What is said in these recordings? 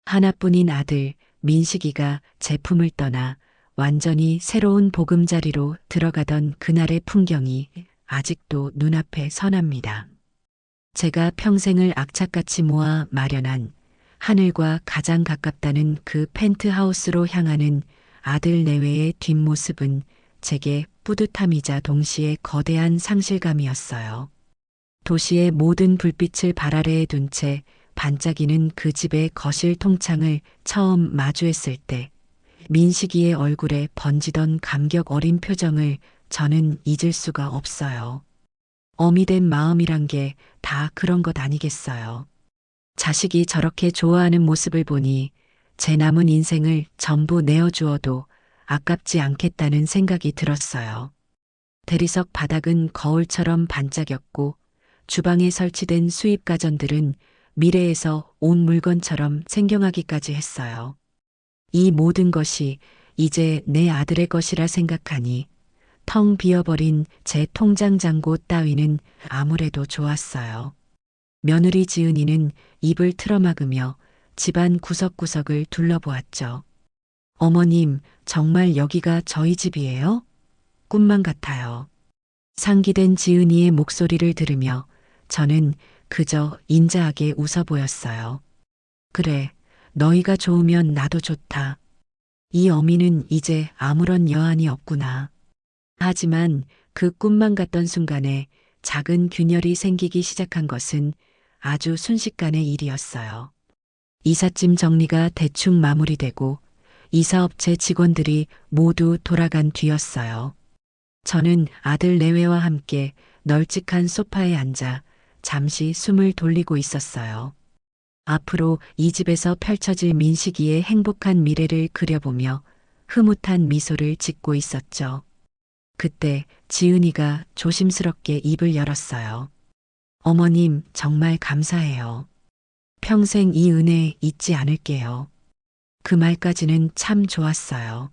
하나뿐인 아들 민식이가 제품을 떠나 완전히 새로운 보금자리로 들어가던 그날의 풍경이 아직도 눈앞에 선합니다. 제가 평생을 악착같이 모아 마련한 하늘과 가장 가깝다는 그 펜트하우스로 향하는 아들 내외의 뒷모습은 제게 뿌듯함이자 동시에 거대한 상실감이었어요. 도시의 모든 불빛을 발 아래에 둔 채 반짝이는 그 집의 거실 통창을 처음 마주했을 때 민식이의 얼굴에 번지던 감격 어린 표정을 저는 잊을 수가 없어요. 어미 된 마음이란 게 다 그런 것 아니겠어요. 자식이 저렇게 좋아하는 모습을 보니 제 남은 인생을 전부 내어주어도 아깝지 않겠다는 생각이 들었어요. 대리석 바닥은 거울처럼 반짝였고 주방에 설치된 수입 가전들은 미래에서 온 물건처럼 생경하기까지 했어요. 이 모든 것이 이제 내 아들의 것이라 생각하니 텅 비어버린 제 통장 잔고 따위는 아무래도 좋았어요. 며느리 지은이는 입을 틀어막으며 집안 구석구석을 둘러보았죠. 어머님, 정말 여기가 저희 집이에요? 꿈만 같아요. 상기된 지은이의 목소리를 들으며 저는 그저 인자하게 웃어 보였어요. 그래, 너희가 좋으면 나도 좋다. 이 어미는 이제 아무런 여한이 없구나. 하지만 그 꿈만 같던 순간에 작은 균열이 생기기 시작한 것은 아주 순식간의 일이었어요. 이삿짐 정리가 대충 마무리되고 이사업체 직원들이 모두 돌아간 뒤였어요. 저는 아들 내외와 함께 널찍한 소파에 앉아 잠시 숨을 돌리고 있었어요. 앞으로 이 집에서 펼쳐질 민식이의 행복한 미래를 그려보며 흐뭇한 미소를 짓고 있었죠. 그때 지은이가 조심스럽게 입을 열었어요. 어머님, 정말 감사해요. 평생 이 은혜 잊지 않을게요. 그 말까지는 참 좋았어요.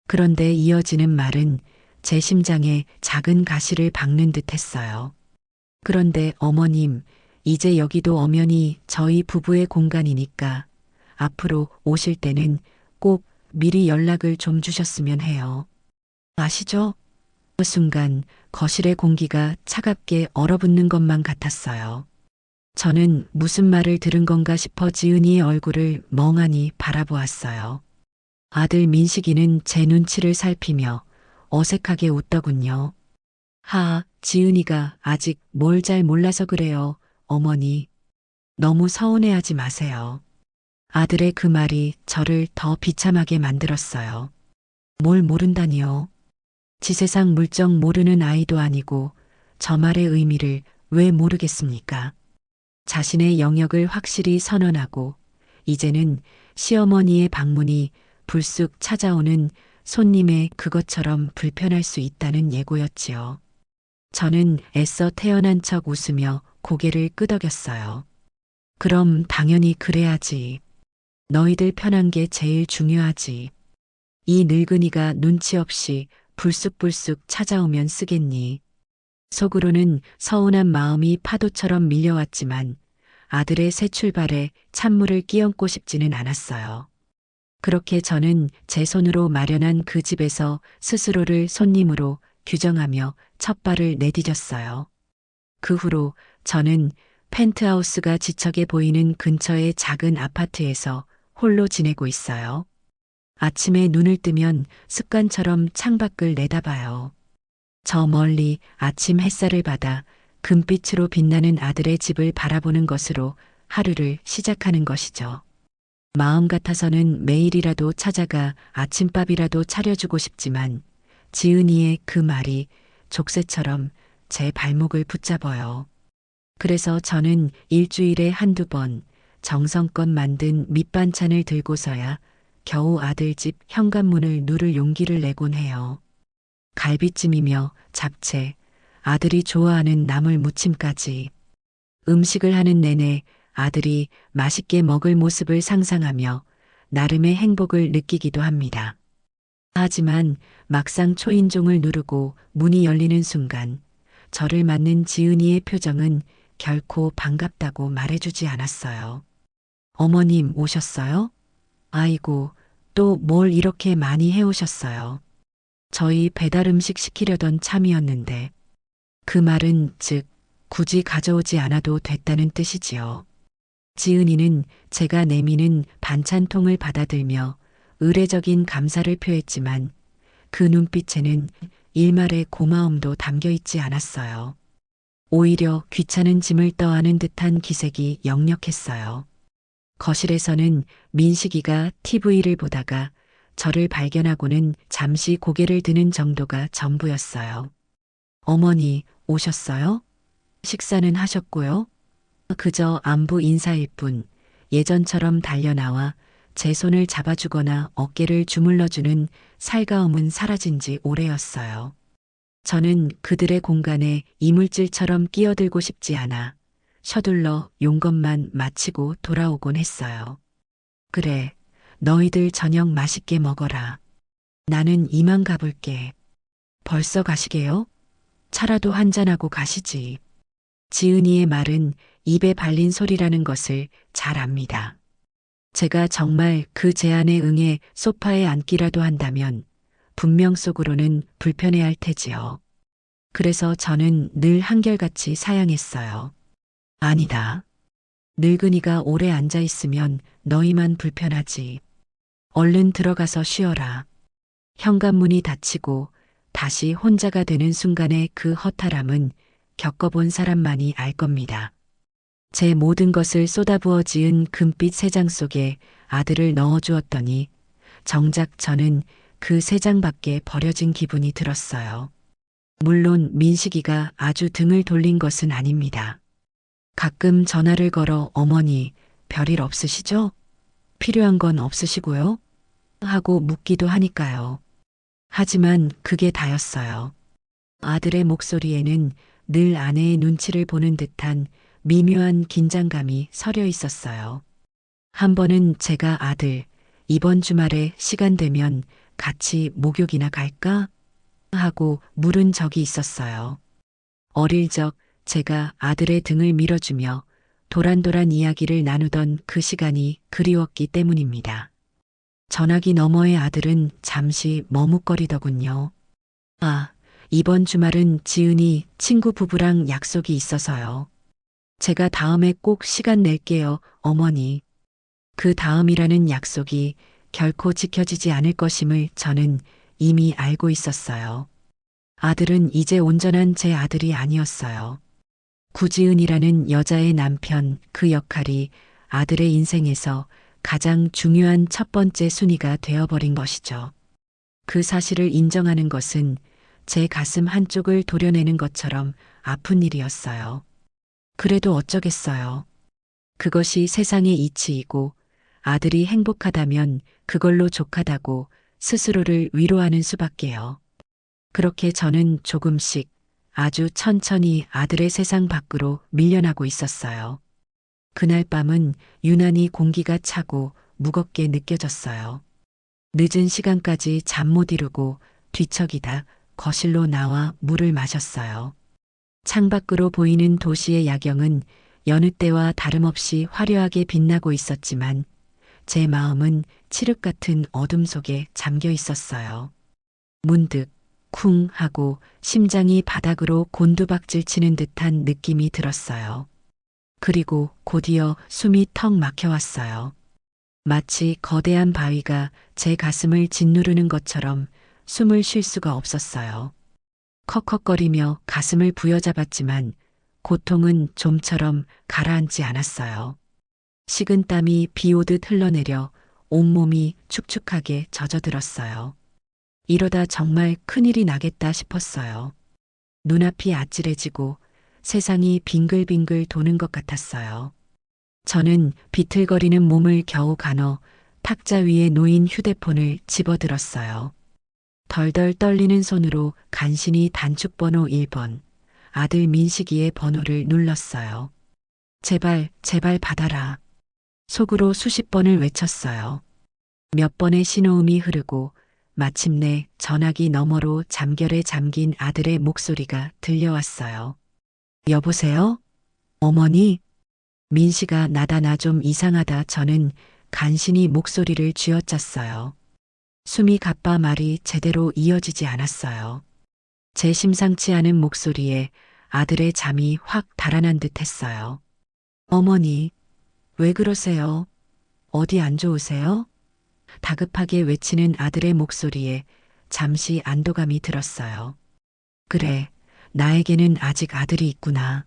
그런데 이어지는 말은 제 심장에 작은 가시를 박는 듯 했어요. 그런데 어머님, 이제 여기도 엄연히 저희 부부의 공간이니까 앞으로 오실 때는 꼭 미리 연락을 좀 주셨으면 해요. 아시죠? 그 순간 거실의 공기가 차갑게 얼어붙는 것만 같았어요. 저는 무슨 말을 들은 건가 싶어 지은이의 얼굴을 멍하니 바라보았어요. 아들 민식이는 제 눈치를 살피며 어색하게 웃더군요. 지은이가 아직 뭘 잘 몰라서 그래요, 어머니. 너무 서운해하지 마세요. 아들의 그 말이 저를 더 비참하게 만들었어요. 뭘 모른다니요. 지세상 물정 모르는 아이도 아니고 저 말의 의미를 왜 모르겠습니까? 자신의 영역을 확실히 선언하고 이제는 시어머니의 방문이 불쑥 찾아오는 손님의 그것처럼 불편할 수 있다는 예고였지요. 저는 애써 태어난 척 웃으며 고개를 끄덕였어요. 그럼 당연히 그래야지. 너희들 편한 게 제일 중요하지. 이 늙은이가 눈치 없이 불쑥불쑥 찾아오면 쓰겠니. 속으로는 서운한 마음이 파도처럼 밀려왔지만 아들의 새 출발에 찬물을 끼얹고 싶지는 않았어요. 그렇게 저는 제 손으로 마련한 그 집에서 스스로를 손님으로 규정하며 첫 발을 내디뎠어요. 그 후로 저는 펜트하우스가 지척에 보이는 근처의 작은 아파트에서 홀로 지내고 있어요. 아침에 눈을 뜨면 습관처럼 창밖을 내다봐요. 저 멀리 아침 햇살을 받아 금빛으로 빛나는 아들의 집을 바라보는 것으로 하루를 시작하는 것이죠. 마음 같아서는 매일이라도 찾아가 아침밥이라도 차려주고 싶지만 지은이의 그 말이 족쇄처럼 제 발목을 붙잡아요. 그래서 저는 일주일에 한두 번 정성껏 만든 밑반찬을 들고서야 겨우 아들 집 현관문을 누를 용기를 내곤 해요. 갈비찜이며 잡채, 아들이 좋아하는 나물 무침까지. 음식을 하는 내내 아들이 맛있게 먹을 모습을 상상하며 나름의 행복을 느끼기도 합니다. 하지만 막상 초인종을 누르고 문이 열리는 순간 저를 맞는 지은이의 표정은 결코 반갑다고 말해주지 않았어요. 어머님 오셨어요? 아이고, 또 뭘 이렇게 많이 해오셨어요. 저희 배달 음식 시키려던 참이었는데. 그 말은 즉, 굳이 가져오지 않아도 됐다는 뜻이지요. 지은이는 제가 내미는 반찬통을 받아들며 의례적인 감사를 표했지만 그 눈빛에는 일말의 고마움도 담겨 있지 않았어요. 오히려 귀찮은 짐을 떠안은 듯한 기색이 역력했어요. 거실에서는 민식이가 TV를 보다가 저를 발견하고는 잠시 고개를 드는 정도가 전부였어요. 어머니, 오셨어요? 식사는 하셨고요? 그저 안부 인사일 뿐 예전처럼 달려나와 제 손을 잡아주거나 어깨를 주물러주는 살가움은 사라진 지 오래였어요. 저는 그들의 공간에 이물질처럼 끼어들고 싶지 않아 서둘러 용건만 마치고 돌아오곤 했어요. 그래, 너희들 저녁 맛있게 먹어라. 나는 이만 가볼게. 벌써 가시게요? 차라도 한잔하고 가시지. 지은이의 말은 입에 발린 소리라는 것을 잘 압니다. 제가 정말 그 제안에 응해 소파에 앉기라도 한다면 분명 속으로는 불편해할 테지요. 그래서 저는 늘 한결같이 사양했어요. 아니다. 늙은이가 오래 앉아 있으면 너희만 불편하지. 얼른 들어가서 쉬어라. 현관문이 닫히고 다시 혼자가 되는 순간의 그 허탈함은 겪어본 사람만이 알 겁니다. 제 모든 것을 쏟아부어 지은 금빛 세 장 속에 아들을 넣어주었더니 정작 저는 그 세 장밖에 버려진 기분이 들었어요. 물론 민식이가 아주 등을 돌린 것은 아닙니다. 가끔 전화를 걸어 어머니, 별일 없으시죠? 필요한 건 없으시고요? 하고 묻기도 하니까요. 하지만 그게 다였어요. 아들의 목소리에는 늘 아내의 눈치를 보는 듯한 미묘한 긴장감이 서려 있었어요. 한 번은 제가 아들, 이번 주말에 시간 되면 같이 목욕이나 갈까? 하고 물은 적이 있었어요. 어릴 적 제가 아들의 등을 밀어주며 도란도란 이야기를 나누던 그 시간이 그리웠기 때문입니다. 전화기 너머의 아들은 잠시 머뭇거리더군요. 아, 이번 주말은 지은이 친구 부부랑 약속이 있어서요. 제가 다음에 꼭 시간 낼게요, 어머니. 그 다음이라는 약속이 결코 지켜지지 않을 것임을 저는 이미 알고 있었어요. 아들은 이제 온전한 제 아들이 아니었어요. 구지은이라는 여자의 남편 그 역할이 아들의 인생에서 가장 중요한 첫 번째 순위가 되어버린 것이죠. 그 사실을 인정하는 것은 제 가슴 한쪽을 도려내는 것처럼 아픈 일이었어요. 그래도 어쩌겠어요. 그것이 세상의 이치이고 아들이 행복하다면 그걸로 족하다고 스스로를 위로하는 수밖에요. 그렇게 저는 조금씩 아주 천천히 아들의 세상 밖으로 밀려나고 있었어요. 그날 밤은 유난히 공기가 차고 무겁게 느껴졌어요. 늦은 시간까지 잠 못 이루고 뒤척이다 거실로 나와 물을 마셨어요. 창밖으로 보이는 도시의 야경은 여느 때와 다름없이 화려하게 빛나고 있었지만 제 마음은 칠흑 같은 어둠 속에 잠겨 있었어요. 문득 쿵 하고 심장이 바닥으로 곤두박질 치는 듯한 느낌이 들었어요. 그리고 곧이어 숨이 턱 막혀왔어요. 마치 거대한 바위가 제 가슴을 짓누르는 것처럼 숨을 쉴 수가 없었어요. 컥컥거리며 가슴을 부여잡았지만 고통은 좀처럼 가라앉지 않았어요. 식은 땀이 비 오듯 흘러내려 온몸이 축축하게 젖어들었어요. 이러다 정말 큰일이 나겠다 싶었어요. 눈앞이 아찔해지고 세상이 빙글빙글 도는 것 같았어요. 저는 비틀거리는 몸을 겨우 가눠 탁자 위에 놓인 휴대폰을 집어들었어요. 덜덜 떨리는 손으로 간신히 단축번호 1번, 아들 민식이의 번호를 눌렀어요. 제발, 제발 받아라. 속으로 수십 번을 외쳤어요. 몇 번의 신호음이 흐르고 마침내 전화기 너머로 잠결에 잠긴 아들의 목소리가 들려왔어요. 여보세요? 어머니? 민 씨가 나다 나 좀 이상하다. 저는 간신히 목소리를 쥐어짰어요. 숨이 가빠 말이 제대로 이어지지 않았어요. 제 심상치 않은 목소리에 아들의 잠이 확 달아난 듯 했어요. 어머니, 왜 그러세요? 어디 안 좋으세요? 다급하게 외치는 아들의 목소리에 잠시 안도감이 들었어요. 그래, 나에게는 아직 아들이 있구나.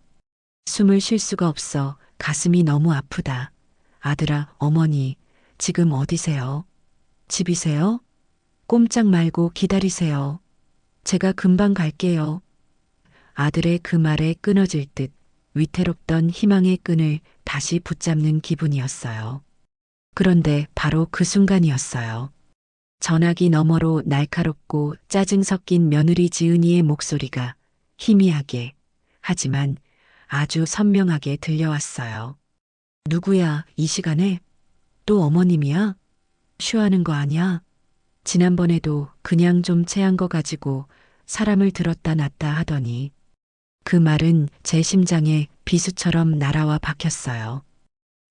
숨을 쉴 수가 없어 가슴이 너무 아프다. 아들아, 어머니, 지금 어디세요? 집이세요? 꼼짝 말고 기다리세요. 제가 금방 갈게요. 아들의 그 말에 끊어질 듯 위태롭던 희망의 끈을 다시 붙잡는 기분이었어요. 그런데 바로 그 순간이었어요. 전화기 너머로 날카롭고 짜증 섞인 며느리 지은이의 목소리가 희미하게, 하지만 아주 선명하게 들려왔어요. 누구야, 이 시간에? 또 어머님이야? 쉬하는 거 아니야? 지난번에도 그냥 좀 체한 거 가지고 사람을 들었다 놨다 하더니 그 말은 제 심장에 비수처럼 날아와 박혔어요.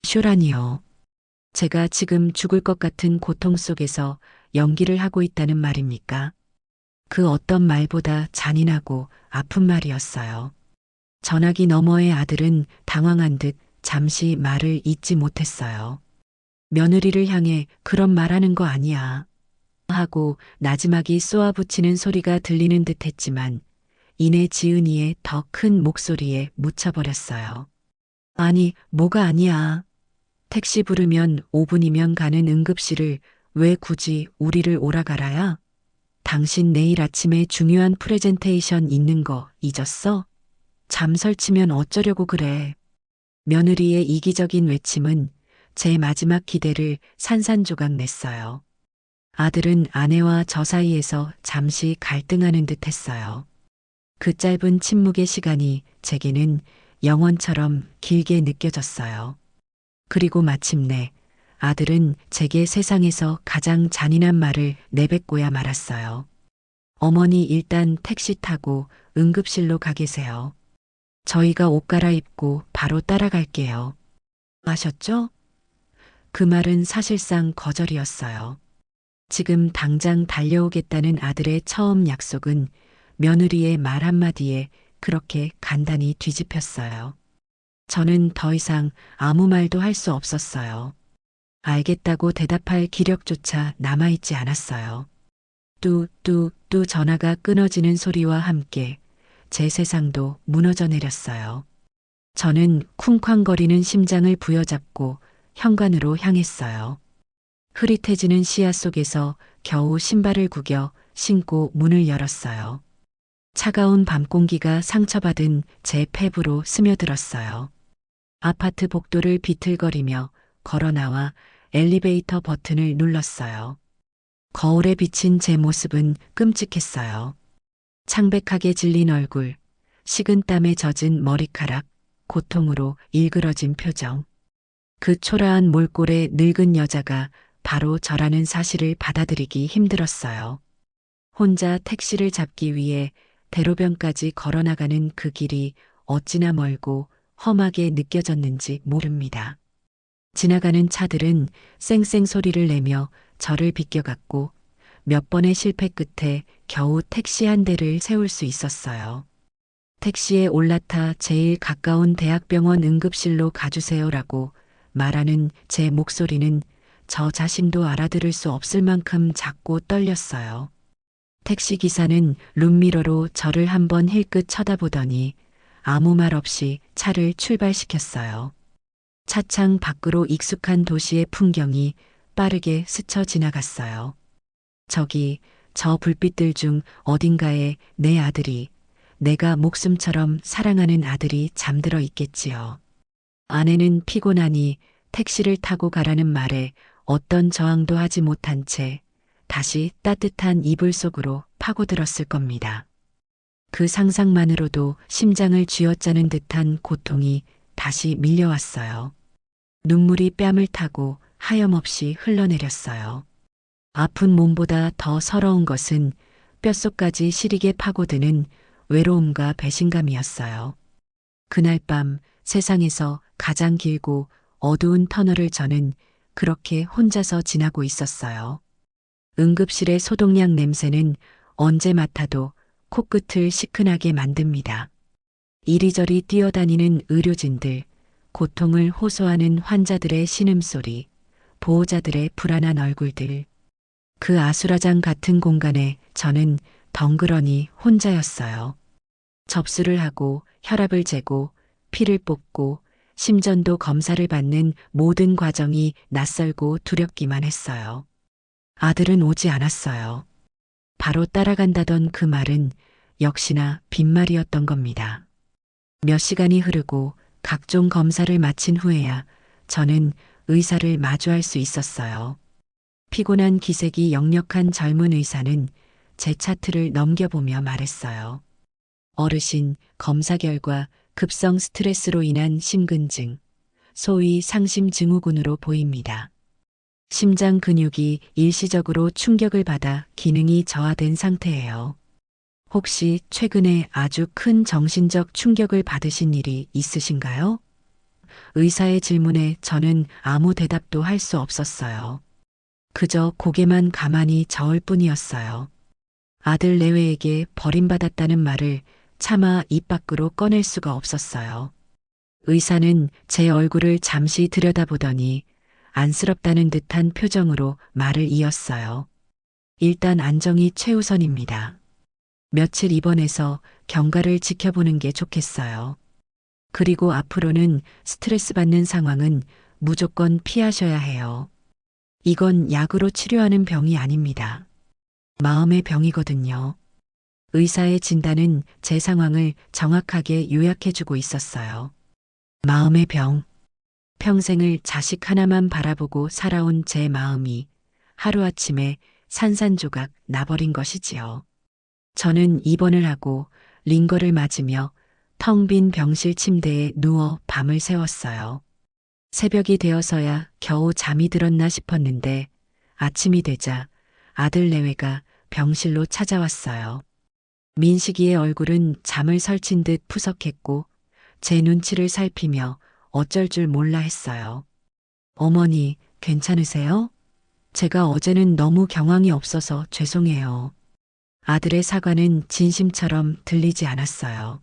쇼라니요. 제가 지금 죽을 것 같은 고통 속에서 연기를 하고 있다는 말입니까? 그 어떤 말보다 잔인하고 아픈 말이었어요. 전화기 너머의 아들은 당황한 듯 잠시 말을 잇지 못했어요. 며느리를 향해 그런 말하는 거 아니야. 하고 나지막이 쏘아붙이는 소리가 들리는 듯 했지만 이내 지은이의 더 큰 목소리에 묻혀버렸어요. 아니, 뭐가 아니야. 택시 부르면 5분이면 가는 응급실을 왜 굳이 우리를 오라가라야? 당신 내일 아침에 중요한 프레젠테이션 있는 거 잊었어? 잠 설치면 어쩌려고 그래. 며느리의 이기적인 외침은 제 마지막 기대를 산산조각 냈어요. 아들은 아내와 저 사이에서 잠시 갈등하는 듯 했어요. 그 짧은 침묵의 시간이 제게는 영원처럼 길게 느껴졌어요. 그리고 마침내 아들은 제게 세상에서 가장 잔인한 말을 내뱉고야 말았어요. 어머니 일단 택시 타고 응급실로 가 계세요. 저희가 옷 갈아입고 바로 따라갈게요. 아셨죠? 그 말은 사실상 거절이었어요. 지금 당장 달려오겠다는 아들의 처음 약속은 며느리의 말 한마디에 그렇게 간단히 뒤집혔어요. 저는 더 이상 아무 말도 할 수 없었어요. 알겠다고 대답할 기력조차 남아있지 않았어요. 뚜 전화가 끊어지는 소리와 함께 제 세상도 무너져 내렸어요. 저는 쿵쾅거리는 심장을 부여잡고 현관으로 향했어요. 흐릿해지는 시야 속에서 겨우 신발을 구겨 신고 문을 열었어요. 차가운 밤 공기가 상처받은 제 폐부로 스며들었어요. 아파트 복도를 비틀거리며 걸어 나와 엘리베이터 버튼을 눌렀어요. 거울에 비친 제 모습은 끔찍했어요. 창백하게 질린 얼굴, 식은땀에 젖은 머리카락, 고통으로 일그러진 표정. 그 초라한 몰골의 늙은 여자가 바로 저라는 사실을 받아들이기 힘들었어요. 혼자 택시를 잡기 위해 대로변까지 걸어나가는 그 길이 어찌나 멀고 험하게 느껴졌는지 모릅니다. 지나가는 차들은 쌩쌩 소리를 내며 저를 비껴갔고 몇 번의 실패 끝에 겨우 택시 한 대를 세울 수 있었어요. 택시에 올라타 제일 가까운 대학병원 응급실로 가주세요라고 말하는 제 목소리는 저 자신도 알아들을 수 없을 만큼 작고 떨렸어요. 택시 기사는 룸미러로 저를 한번 힐끗 쳐다보더니 아무 말 없이 차를 출발시켰어요. 차창 밖으로 익숙한 도시의 풍경이 빠르게 스쳐 지나갔어요. 저기 저 불빛들 중 어딘가에 내 아들이, 내가 목숨처럼 사랑하는 아들이 잠들어 있겠지요. 아내는 피곤하니 택시를 타고 가라는 말에 어떤 저항도 하지 못한 채 다시 따뜻한 이불 속으로 파고들었을 겁니다. 그 상상만으로도 심장을 쥐어짜는 듯한 고통이 다시 밀려왔어요. 눈물이 뺨을 타고 하염없이 흘러내렸어요. 아픈 몸보다 더 서러운 것은 뼛속까지 시리게 파고드는 외로움과 배신감이었어요. 그날 밤 세상에서 가장 길고 어두운 터널을 저는 그렇게 혼자서 지나고 있었어요. 응급실의 소독약 냄새는 언제 맡아도 코끝을 시큰하게 만듭니다. 이리저리 뛰어다니는 의료진들, 고통을 호소하는 환자들의 신음소리, 보호자들의 불안한 얼굴들. 그 아수라장 같은 공간에 저는 덩그러니 혼자였어요. 접수를 하고 혈압을 재고 피를 뽑고 심전도 검사를 받는 모든 과정이 낯설고 두렵기만 했어요. 아들은 오지 않았어요. 바로 따라간다던 그 말은 역시나 빈말이었던 겁니다. 몇 시간이 흐르고 각종 검사를 마친 후에야 저는 의사를 마주할 수 있었어요. 피곤한 기색이 역력한 젊은 의사는 제 차트를 넘겨보며 말했어요. 어르신, 검사 결과 급성 스트레스로 인한 심근증, 소위 상심증후군으로 보입니다. 심장 근육이 일시적으로 충격을 받아 기능이 저하된 상태예요. 혹시 최근에 아주 큰 정신적 충격을 받으신 일이 있으신가요? 의사의 질문에 저는 아무 대답도 할 수 없었어요. 그저 고개만 가만히 저을 뿐이었어요. 아들 내외에게 버림받았다는 말을 차마 입 밖으로 꺼낼 수가 없었어요. 의사는 제 얼굴을 잠시 들여다보더니 안쓰럽다는 듯한 표정으로 말을 이었어요. 일단 안정이 최우선입니다. 며칠 입원해서 경과를 지켜보는 게 좋겠어요. 그리고 앞으로는 스트레스 받는 상황은 무조건 피하셔야 해요. 이건 약으로 치료하는 병이 아닙니다. 마음의 병이거든요. 의사의 진단은 제 상황을 정확하게 요약해주고 있었어요. 마음의 병. 평생을 자식 하나만 바라보고 살아온 제 마음이 하루아침에 산산조각 나버린 것이지요. 저는 입원을 하고 링거를 맞으며 텅 빈 병실 침대에 누워 밤을 새웠어요. 새벽이 되어서야 겨우 잠이 들었나 싶었는데 아침이 되자 아들 내외가 병실로 찾아왔어요. 민식이의 얼굴은 잠을 설친 듯 푸석했고 제 눈치를 살피며 어쩔 줄 몰라 했어요. 어머니, 괜찮으세요? 제가 어제는 너무 경황이 없어서 죄송해요. 아들의 사과는 진심처럼 들리지 않았어요.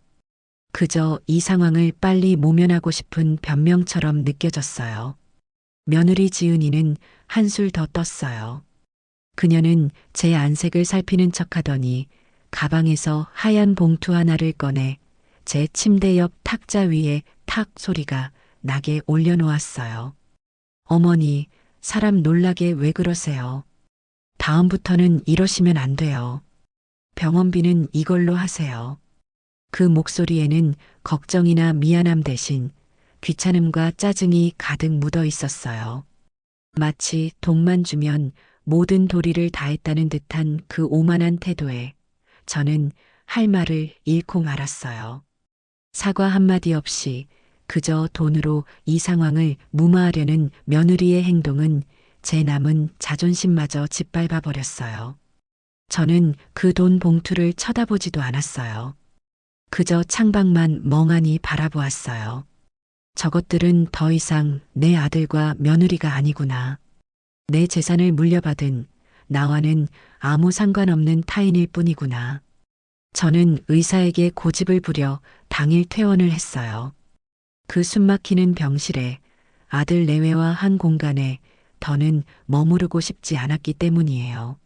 그저 이 상황을 빨리 모면하고 싶은 변명처럼 느껴졌어요. 며느리 지은이는 한술 더 떴어요. 그녀는 제 안색을 살피는 척하더니 가방에서 하얀 봉투 하나를 꺼내 제 침대 옆 탁자 위에 탁 소리가 나게 올려놓았어요. 어머니, 사람 놀라게 왜 그러세요? 다음부터는 이러시면 안 돼요. 병원비는 이걸로 하세요. 그 목소리에는 걱정이나 미안함 대신 귀찮음과 짜증이 가득 묻어 있었어요. 마치 돈만 주면 모든 도리를 다했다는 듯한 그 오만한 태도에 저는 할 말을 잃고 말았어요. 사과 한마디 없이 그저 돈으로 이 상황을 무마하려는 며느리의 행동은 제 남은 자존심마저 짓밟아 버렸어요. 저는 그 돈 봉투를 쳐다보지도 않았어요. 그저 창밖만 멍하니 바라보았어요. 저것들은 더 이상 내 아들과 며느리가 아니구나. 내 재산을 물려받은 나와는 아무 상관없는 타인일 뿐이구나. 저는 의사에게 고집을 부려 당일 퇴원을 했어요. 그 숨막히는 병실에 아들 내외와 한 공간에 더는 머무르고 싶지 않았기 때문이에요.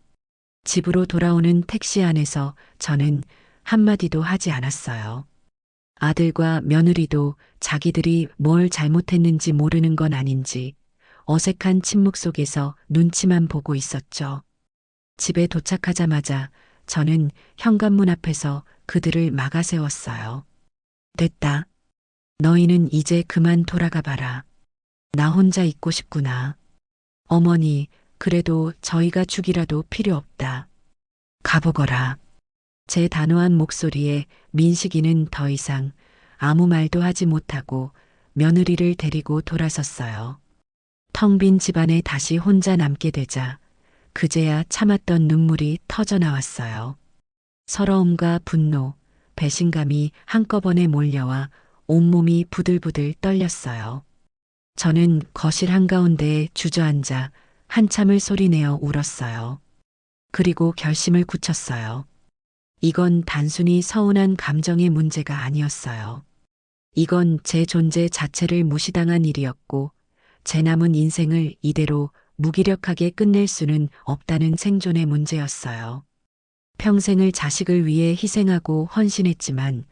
집으로 돌아오는 택시 안에서 저는 한마디도 하지 않았어요. 아들과 며느리도 자기들이 뭘 잘못했는지 모르는 건 아닌지 어색한 침묵 속에서 눈치만 보고 있었죠. 집에 도착하자마자 저는 현관문 앞에서 그들을 막아 세웠어요. 됐다. 너희는 이제 그만 돌아가 봐라. 나 혼자 있고 싶구나. 어머니, 그래도 저희가 죽이라도 필요 없다. 가보거라. 제 단호한 목소리에 민식이는 더 이상 아무 말도 하지 못하고 며느리를 데리고 돌아섰어요. 텅 빈 집안에 다시 혼자 남게 되자 그제야 참았던 눈물이 터져 나왔어요. 서러움과 분노, 배신감이 한꺼번에 몰려와 온몸이 부들부들 떨렸어요. 저는 거실 한가운데에 주저앉아 한참을 소리내어 울었어요. 그리고 결심을 굳혔어요. 이건 단순히 서운한 감정의 문제가 아니었어요. 이건 제 존재 자체를 무시당한 일이었고, 제 남은 인생을 이대로 무기력하게 끝낼 수는 없다는 생존의 문제였어요. 평생을 자식을 위해 희생하고 헌신했지만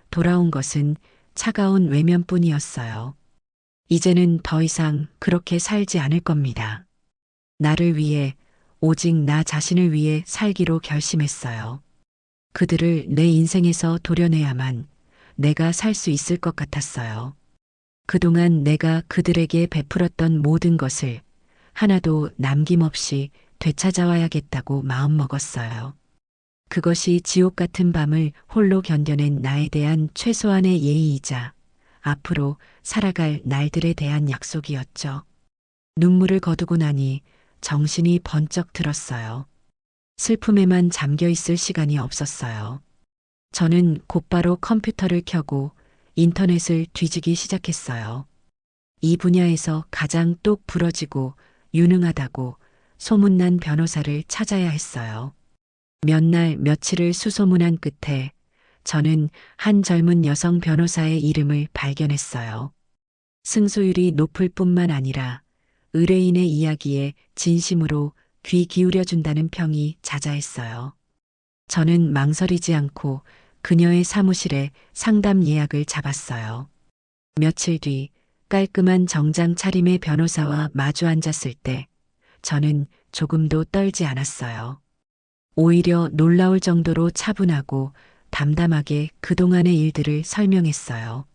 돌아온 것은 차가운 외면뿐이었어요. 이제는 더 이상 그렇게 살지 않을 겁니다. 나를 위해, 오직 나 자신을 위해 살기로 결심했어요. 그들을 내 인생에서 도려내야만 내가 살 수 있을 것 같았어요. 그동안 내가 그들에게 베풀었던 모든 것을 하나도 남김없이 되찾아와야겠다고 마음먹었어요. 그것이 지옥 같은 밤을 홀로 견뎌낸 나에 대한 최소한의 예의이자 앞으로 살아갈 날들에 대한 약속이었죠. 눈물을 거두고 나니 정신이 번쩍 들었어요. 슬픔에만 잠겨 있을 시간이 없었어요. 저는 곧바로 컴퓨터를 켜고 인터넷을 뒤지기 시작했어요. 이 분야에서 가장 똑 부러지고 유능하다고 소문난 변호사를 찾아야 했어요. 몇 날 며칠을 수소문한 끝에 저는 한 젊은 여성 변호사의 이름을 발견했어요. 승소율이 높을 뿐만 아니라 의뢰인의 이야기에 진심으로 귀 기울여준다는 평이 자자했어요. 저는 망설이지 않고 그녀의 사무실에 상담 예약을 잡았어요. 며칠 뒤 깔끔한 정장 차림의 변호사와 마주 앉았을 때 저는 조금도 떨지 않았어요. 오히려 놀라울 정도로 차분하고 담담하게 그동안의 일들을 설명했어요.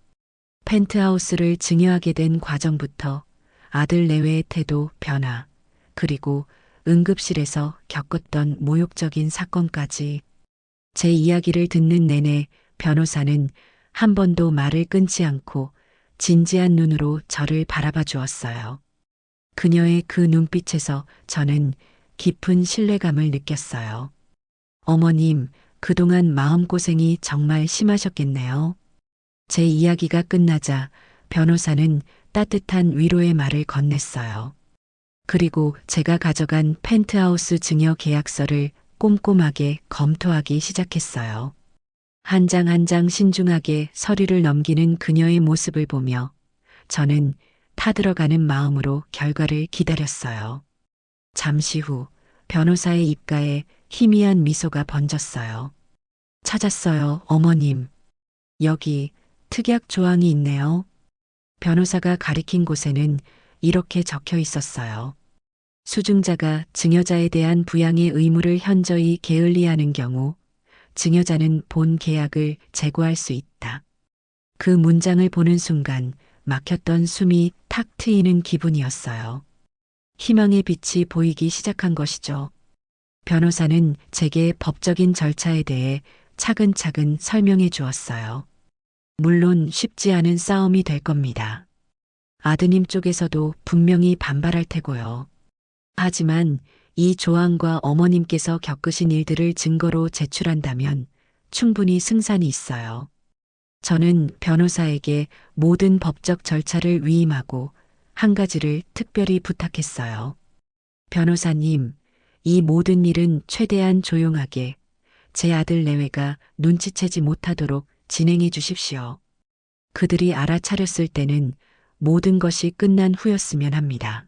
펜트하우스를 증여하게 된 과정부터 아들 내외의 태도 변화, 그리고 응급실에서 겪었던 모욕적인 사건까지 제 이야기를 듣는 내내 변호사는 한 번도 말을 끊지 않고 진지한 눈으로 저를 바라봐 주었어요. 그녀의 그 눈빛에서 저는 깊은 신뢰감을 느꼈어요. 어머님, 그동안 마음고생이 정말 심하셨겠네요. 제 이야기가 끝나자 변호사는 따뜻한 위로의 말을 건넸어요. 그리고 제가 가져간 펜트하우스 증여 계약서를 꼼꼼하게 검토하기 시작했어요. 한 장 한 장 신중하게 서류를 넘기는 그녀의 모습을 보며 저는 타들어가는 마음으로 결과를 기다렸어요. 잠시 후 변호사의 입가에 희미한 미소가 번졌어요. 찾았어요, 어머님. 여기 특약 조항이 있네요. 변호사가 가리킨 곳에는 이렇게 적혀 있었어요. 수증자가 증여자에 대한 부양의 의무를 현저히 게을리하는 경우 증여자는 본 계약을 재고할 수 있다. 그 문장을 보는 순간 막혔던 숨이 탁 트이는 기분이었어요. 희망의 빛이 보이기 시작한 것이죠. 변호사는 제게 법적인 절차에 대해 차근차근 설명해 주었어요. 물론 쉽지 않은 싸움이 될 겁니다. 아드님 쪽에서도 분명히 반발할 테고요. 하지만 이 조항과 어머님께서 겪으신 일들을 증거로 제출한다면 충분히 승산이 있어요. 저는 변호사에게 모든 법적 절차를 위임하고 한 가지를 특별히 부탁했어요. 변호사님, 이 모든 일은 최대한 조용하게 제 아들 내외가 눈치채지 못하도록 진행해 주십시오. 그들이 알아차렸을 때는 모든 것이 끝난 후였으면 합니다.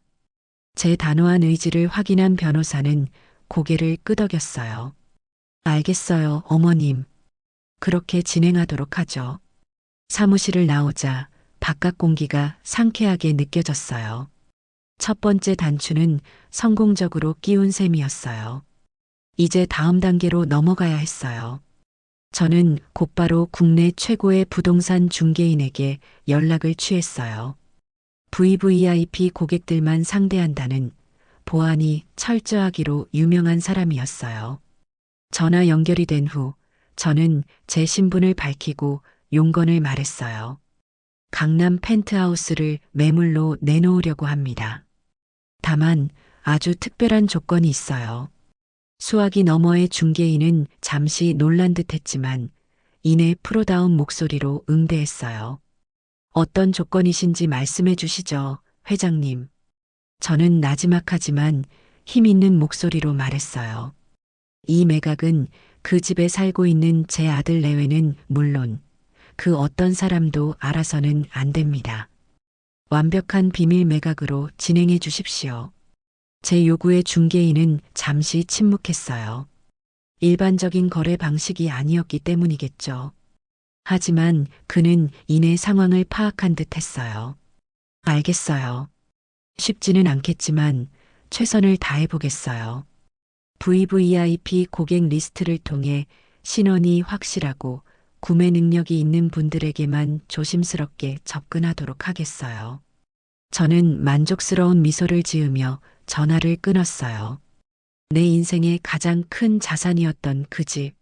제 단호한 의지를 확인한 변호사는 고개를 끄덕였어요. 알겠어요, 어머님. 그렇게 진행하도록 하죠. 사무실을 나오자 바깥 공기가 상쾌하게 느껴졌어요. 첫 번째 단추는 성공적으로 끼운 셈이었어요. 이제 다음 단계로 넘어가야 했어요. 저는 곧바로 국내 최고의 부동산 중개인에게 연락을 취했어요. VVIP 고객들만 상대한다는 보안이 철저하기로 유명한 사람이었어요. 전화 연결이 된 후 저는 제 신분을 밝히고 용건을 말했어요. 강남 펜트하우스를 매물로 내놓으려고 합니다. 다만 아주 특별한 조건이 있어요. 수화기 너머의 중개인은 잠시 놀란 듯 했지만 이내 프로다운 목소리로 응대했어요. 어떤 조건이신지 말씀해 주시죠, 회장님. 저는 나지막하지만 힘 있는 목소리로 말했어요. 이 매각은 그 집에 살고 있는 제 아들 내외는 물론 그 어떤 사람도 알아서는 안 됩니다. 완벽한 비밀 매각으로 진행해 주십시오. 제 요구에 중개인은 잠시 침묵했어요. 일반적인 거래 방식이 아니었기 때문이겠죠. 하지만 그는 이내 상황을 파악한 듯 했어요. 알겠어요. 쉽지는 않겠지만 최선을 다해 보겠어요. VVIP 고객 리스트를 통해 신원이 확실하고 구매 능력이 있는 분들에게만 조심스럽게 접근하도록 하겠어요. 저는 만족스러운 미소를 지으며 전화를 끊었어요. 내 인생의 가장 큰 자산이었던 그 집.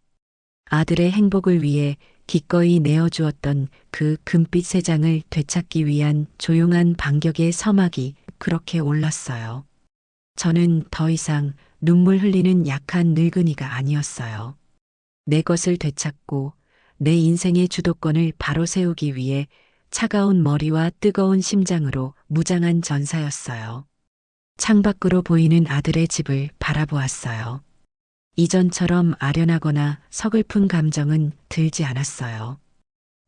아들의 행복을 위해 기꺼이 내어주었던 그 금빛 세 장을 되찾기 위한 조용한 반격의 서막이 그렇게 올랐어요. 저는 더 이상 눈물 흘리는 약한 늙은이가 아니었어요. 내 것을 되찾고 내 인생의 주도권을 바로 세우기 위해 차가운 머리와 뜨거운 심장으로 무장한 전사였어요. 창밖으로 보이는 아들의 집을 바라보았어요. 이전처럼 아련하거나 서글픈 감정은 들지 않았어요.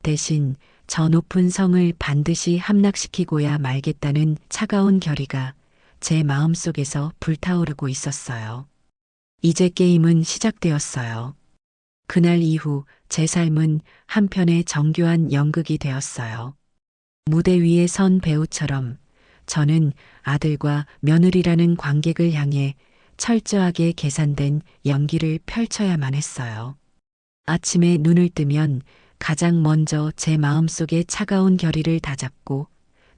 대신 저 높은 성을 반드시 함락시키고야 말겠다는 차가운 결의가 제 마음속에서 불타오르고 있었어요. 이제 게임은 시작되었어요. 그날 이후 제 삶은 한편의 정교한 연극이 되었어요. 무대 위에 선 배우처럼 저는 아들과 며느리라는 관객을 향해 철저하게 계산된 연기를 펼쳐야만 했어요. 아침에 눈을 뜨면 가장 먼저 제 마음속의 차가운 결의를 다잡고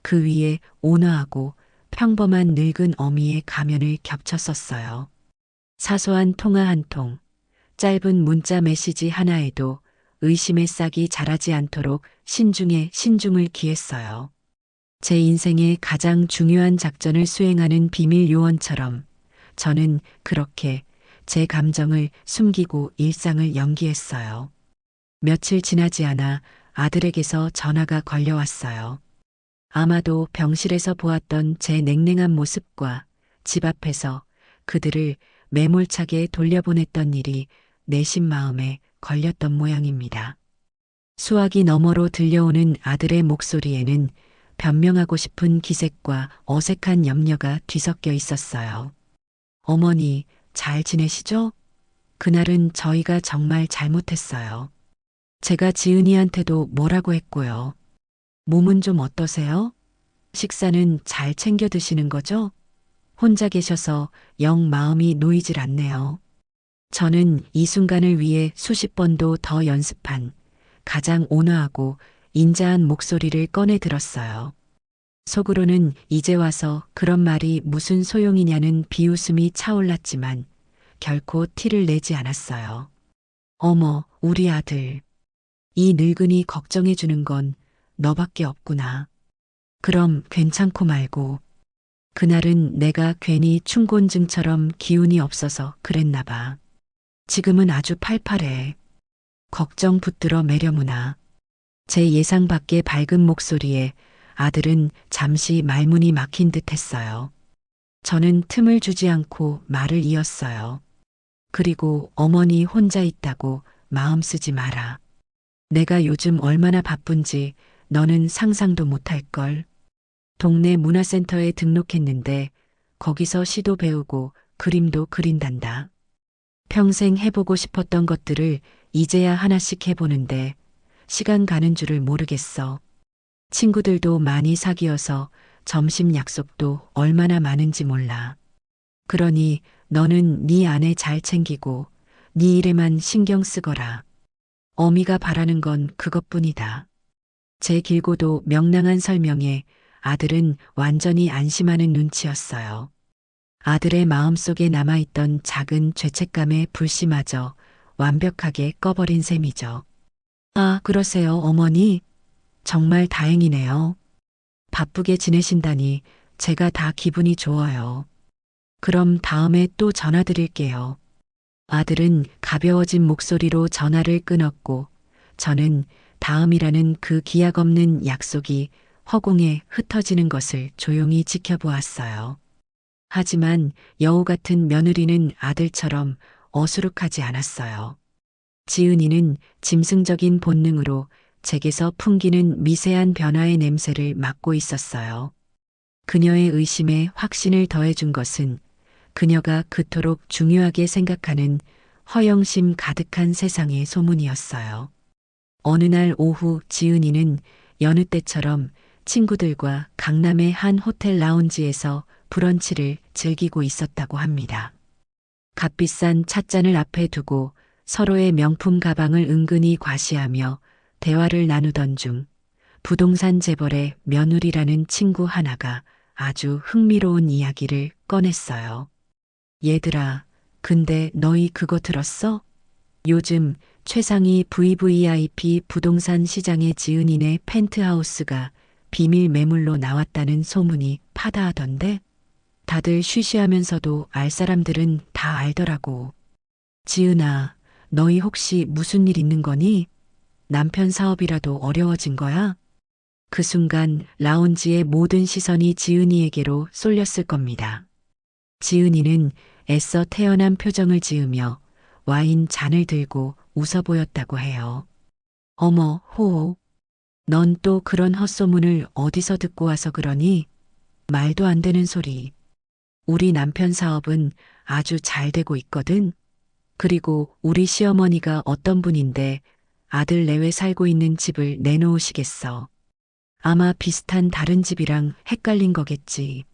그 위에 온화하고 평범한 늙은 어미의 가면을 겹쳤었어요. 사소한 통화 한 통, 짧은 문자 메시지 하나에도 의심의 싹이 자라지 않도록 신중에 신중을 기했어요. 제 인생의 가장 중요한 작전을 수행하는 비밀 요원처럼 저는 그렇게 제 감정을 숨기고 일상을 연기했어요. 며칠 지나지 않아 아들에게서 전화가 걸려왔어요. 아마도 병실에서 보았던 제 냉랭한 모습과 집 앞에서 그들을 매몰차게 돌려보냈던 일이 내심 마음에 걸렸던 모양입니다. 수화기 너머로 들려오는 아들의 목소리에는 변명하고 싶은 기색과 어색한 염려가 뒤섞여 있었어요. 어머니, 잘 지내시죠? 그날은 저희가 정말 잘못했어요. 제가 지은이한테도 뭐라고 했고요. 몸은 좀 어떠세요? 식사는 잘 챙겨 드시는 거죠? 혼자 계셔서 영 마음이 놓이질 않네요. 저는 이 순간을 위해 수십 번도 더 연습한 가장 온화하고 인자한 목소리를 꺼내 들었어요. 속으로는 이제 와서 그런 말이 무슨 소용이냐는 비웃음이 차올랐지만 결코 티를 내지 않았어요. 어머, 우리 아들. 이 늙은이 걱정해 주는 건 너밖에 없구나. 그럼 괜찮고 말고. 그날은 내가 괜히 춘곤증처럼 기운이 없어서 그랬나 봐. 지금은 아주 팔팔해. 걱정 붙들어 매려무나. 제 예상 밖의 밝은 목소리에 아들은 잠시 말문이 막힌 듯 했어요. 저는 틈을 주지 않고 말을 이었어요. 그리고 어머니 혼자 있다고 마음 쓰지 마라. 내가 요즘 얼마나 바쁜지 너는 상상도 못할걸. 동네 문화센터에 등록했는데 거기서 시도 배우고 그림도 그린단다. 평생 해보고 싶었던 것들을 이제야 하나씩 해보는데 시간 가는 줄을 모르겠어. 친구들도 많이 사귀어서 점심 약속도 얼마나 많은지 몰라. 그러니 너는 네 아내 잘 챙기고 네 일에만 신경 쓰거라. 어미가 바라는 건 그것뿐이다. 제 길고도 명랑한 설명에 아들은 완전히 안심하는 눈치였어요. 아들의 마음속에 남아있던 작은 죄책감의 불씨마저 완벽하게 꺼버린 셈이죠. 아, 그러세요, 어머니? 정말 다행이네요. 바쁘게 지내신다니 제가 다 기분이 좋아요. 그럼 다음에 또 전화드릴게요. 아들은 가벼워진 목소리로 전화를 끊었고 저는 다음이라는 그 기약 없는 약속이 허공에 흩어지는 것을 조용히 지켜보았어요. 하지만 여우 같은 며느리는 아들처럼 어수룩하지 않았어요. 지은이는 짐승적인 본능으로 제게서 풍기는 미세한 변화의 냄새를 맡고 있었어요. 그녀의 의심에 확신을 더해준 것은 그녀가 그토록 중요하게 생각하는 허영심 가득한 세상의 소문이었어요. 어느 날 오후 지은이는 여느 때처럼 친구들과 강남의 한 호텔 라운지에서 브런치를 즐기고 있었다고 합니다. 값비싼 찻잔을 앞에 두고 서로의 명품 가방을 은근히 과시하며 대화를 나누던 중 부동산 재벌의 며느리라는 친구 하나가 아주 흥미로운 이야기를 꺼냈어요. 얘들아, 근데 너희 그거 들었어? 요즘 최상위 VVIP 부동산 시장의 지은이네 펜트하우스가 비밀 매물로 나왔다는 소문이 파다하던데? 다들 쉬쉬하면서도 알 사람들은 다 알더라고. 지은아, 너희 혹시 무슨 일 있는 거니? 남편 사업이라도 어려워진 거야? 그 순간 라운지의 모든 시선이 지은이에게로 쏠렸을 겁니다. 지은이는 애써 태연한 표정을 지으며 와인 잔을 들고 웃어 보였다고 해요. 어머, 호호. 넌 또 그런 헛소문을 어디서 듣고 와서 그러니? 말도 안 되는 소리. 우리 남편 사업은 아주 잘 되고 있거든. 그리고 우리 시어머니가 어떤 분인데 아들 내외 살고 있는 집을 내놓으시겠어. 아마 비슷한 다른 집이랑 헷갈린 거겠지.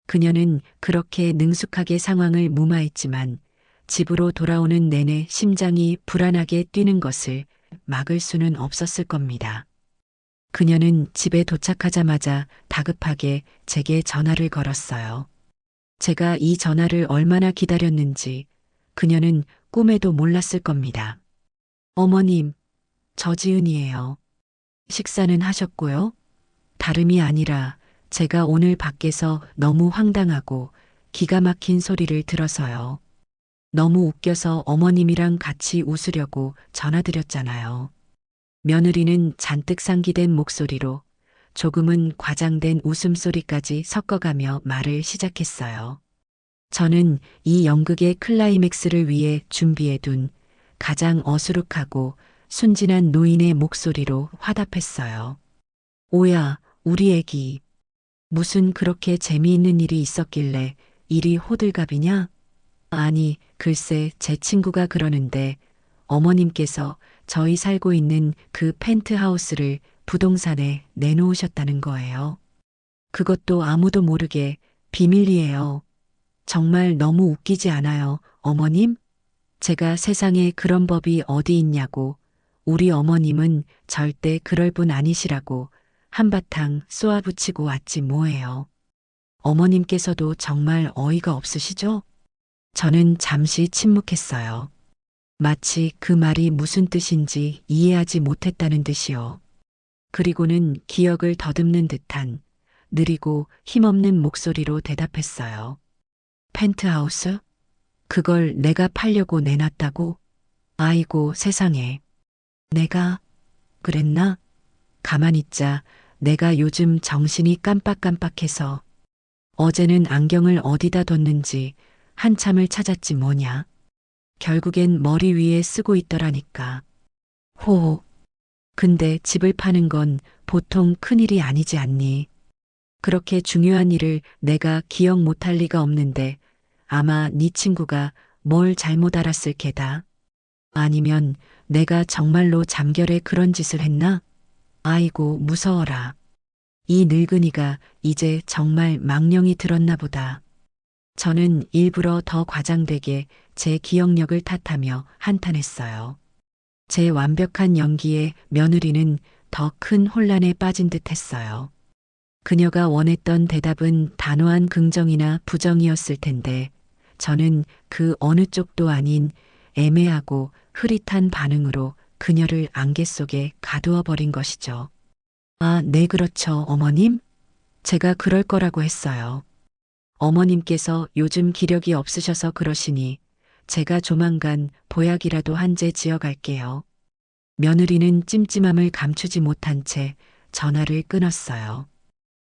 그녀는 그렇게 능숙하게 상황을 무마했지만 집으로 돌아오는 내내 심장이 불안하게 뛰는 것을 막을 수는 없었을 겁니다. 그녀는 집에 도착하자마자 다급하게 제게 전화를 걸었어요. 제가 이 전화를 얼마나 기다렸는지 그녀는 꿈에도 몰랐을 겁니다. 어머님, 저지은이에요. 식사는 하셨고요? 다름이 아니라 제가 오늘 밖에서 너무 황당하고 기가 막힌 소리를 들어서요. 너무 웃겨서 어머님이랑 같이 웃으려고 전화드렸잖아요. 며느리는 잔뜩 상기된 목소리로 조금은 과장된 웃음소리까지 섞어가며 말을 시작했어요. 저는 이 연극의 클라이맥스를 위해 준비해둔 가장 어수룩하고 순진한 노인의 목소리로 화답했어요. 오야, 우리 애기. 무슨 그렇게 재미있는 일이 있었길래 이리 호들갑이냐? 아니, 글쎄 제 친구가 그러는데 어머님께서 저희 살고 있는 그 펜트하우스를 부동산에 내놓으셨다는 거예요. 그것도 아무도 모르게 비밀이에요. 정말 너무 웃기지 않아요, 어머님? 제가 세상에 그런 법이 어디 있냐고, 우리 어머님은 절대 그럴 분 아니시라고 한바탕 쏘아붙이고 왔지 뭐예요. 어머님께서도 정말 어이가 없으시죠? 저는 잠시 침묵했어요. 마치 그 말이 무슨 뜻인지 이해하지 못했다는 듯이요. 그리고는 기억을 더듬는 듯한 느리고 힘없는 목소리로 대답했어요. 펜트하우스? 그걸 내가 팔려고 내놨다고? 아이고 세상에. 내가 그랬나? 가만 있자. 내가 요즘 정신이 깜빡깜빡해서 어제는 안경을 어디다 뒀는지 한참을 찾았지 뭐냐. 결국엔 머리 위에 쓰고 있더라니까. 호호. 근데 집을 파는 건 보통 큰일이 아니지 않니? 그렇게 중요한 일을 내가 기억 못할 리가 없는데 아마 네 친구가 뭘 잘못 알았을 게다. 아니면 내가 정말로 잠결에 그런 짓을 했나? 아이고 무서워라. 이 늙은이가 이제 정말 망령이 들었나 보다. 저는 일부러 더 과장되게 제 기억력을 탓하며 한탄했어요. 제 완벽한 연기에 며느리는 더 큰 혼란에 빠진 듯 했어요. 그녀가 원했던 대답은 단호한 긍정이나 부정이었을 텐데 저는 그 어느 쪽도 아닌 애매하고 흐릿한 반응으로 그녀를 안개 속에 가두어 버린 것이죠. 아, 네, 그렇죠, 어머님? 제가 그럴 거라고 했어요. 어머님께서 요즘 기력이 없으셔서 그러시니 제가 조만간 보약이라도 한 제 지어 갈게요. 며느리는 찜찜함을 감추지 못한 채 전화를 끊었어요.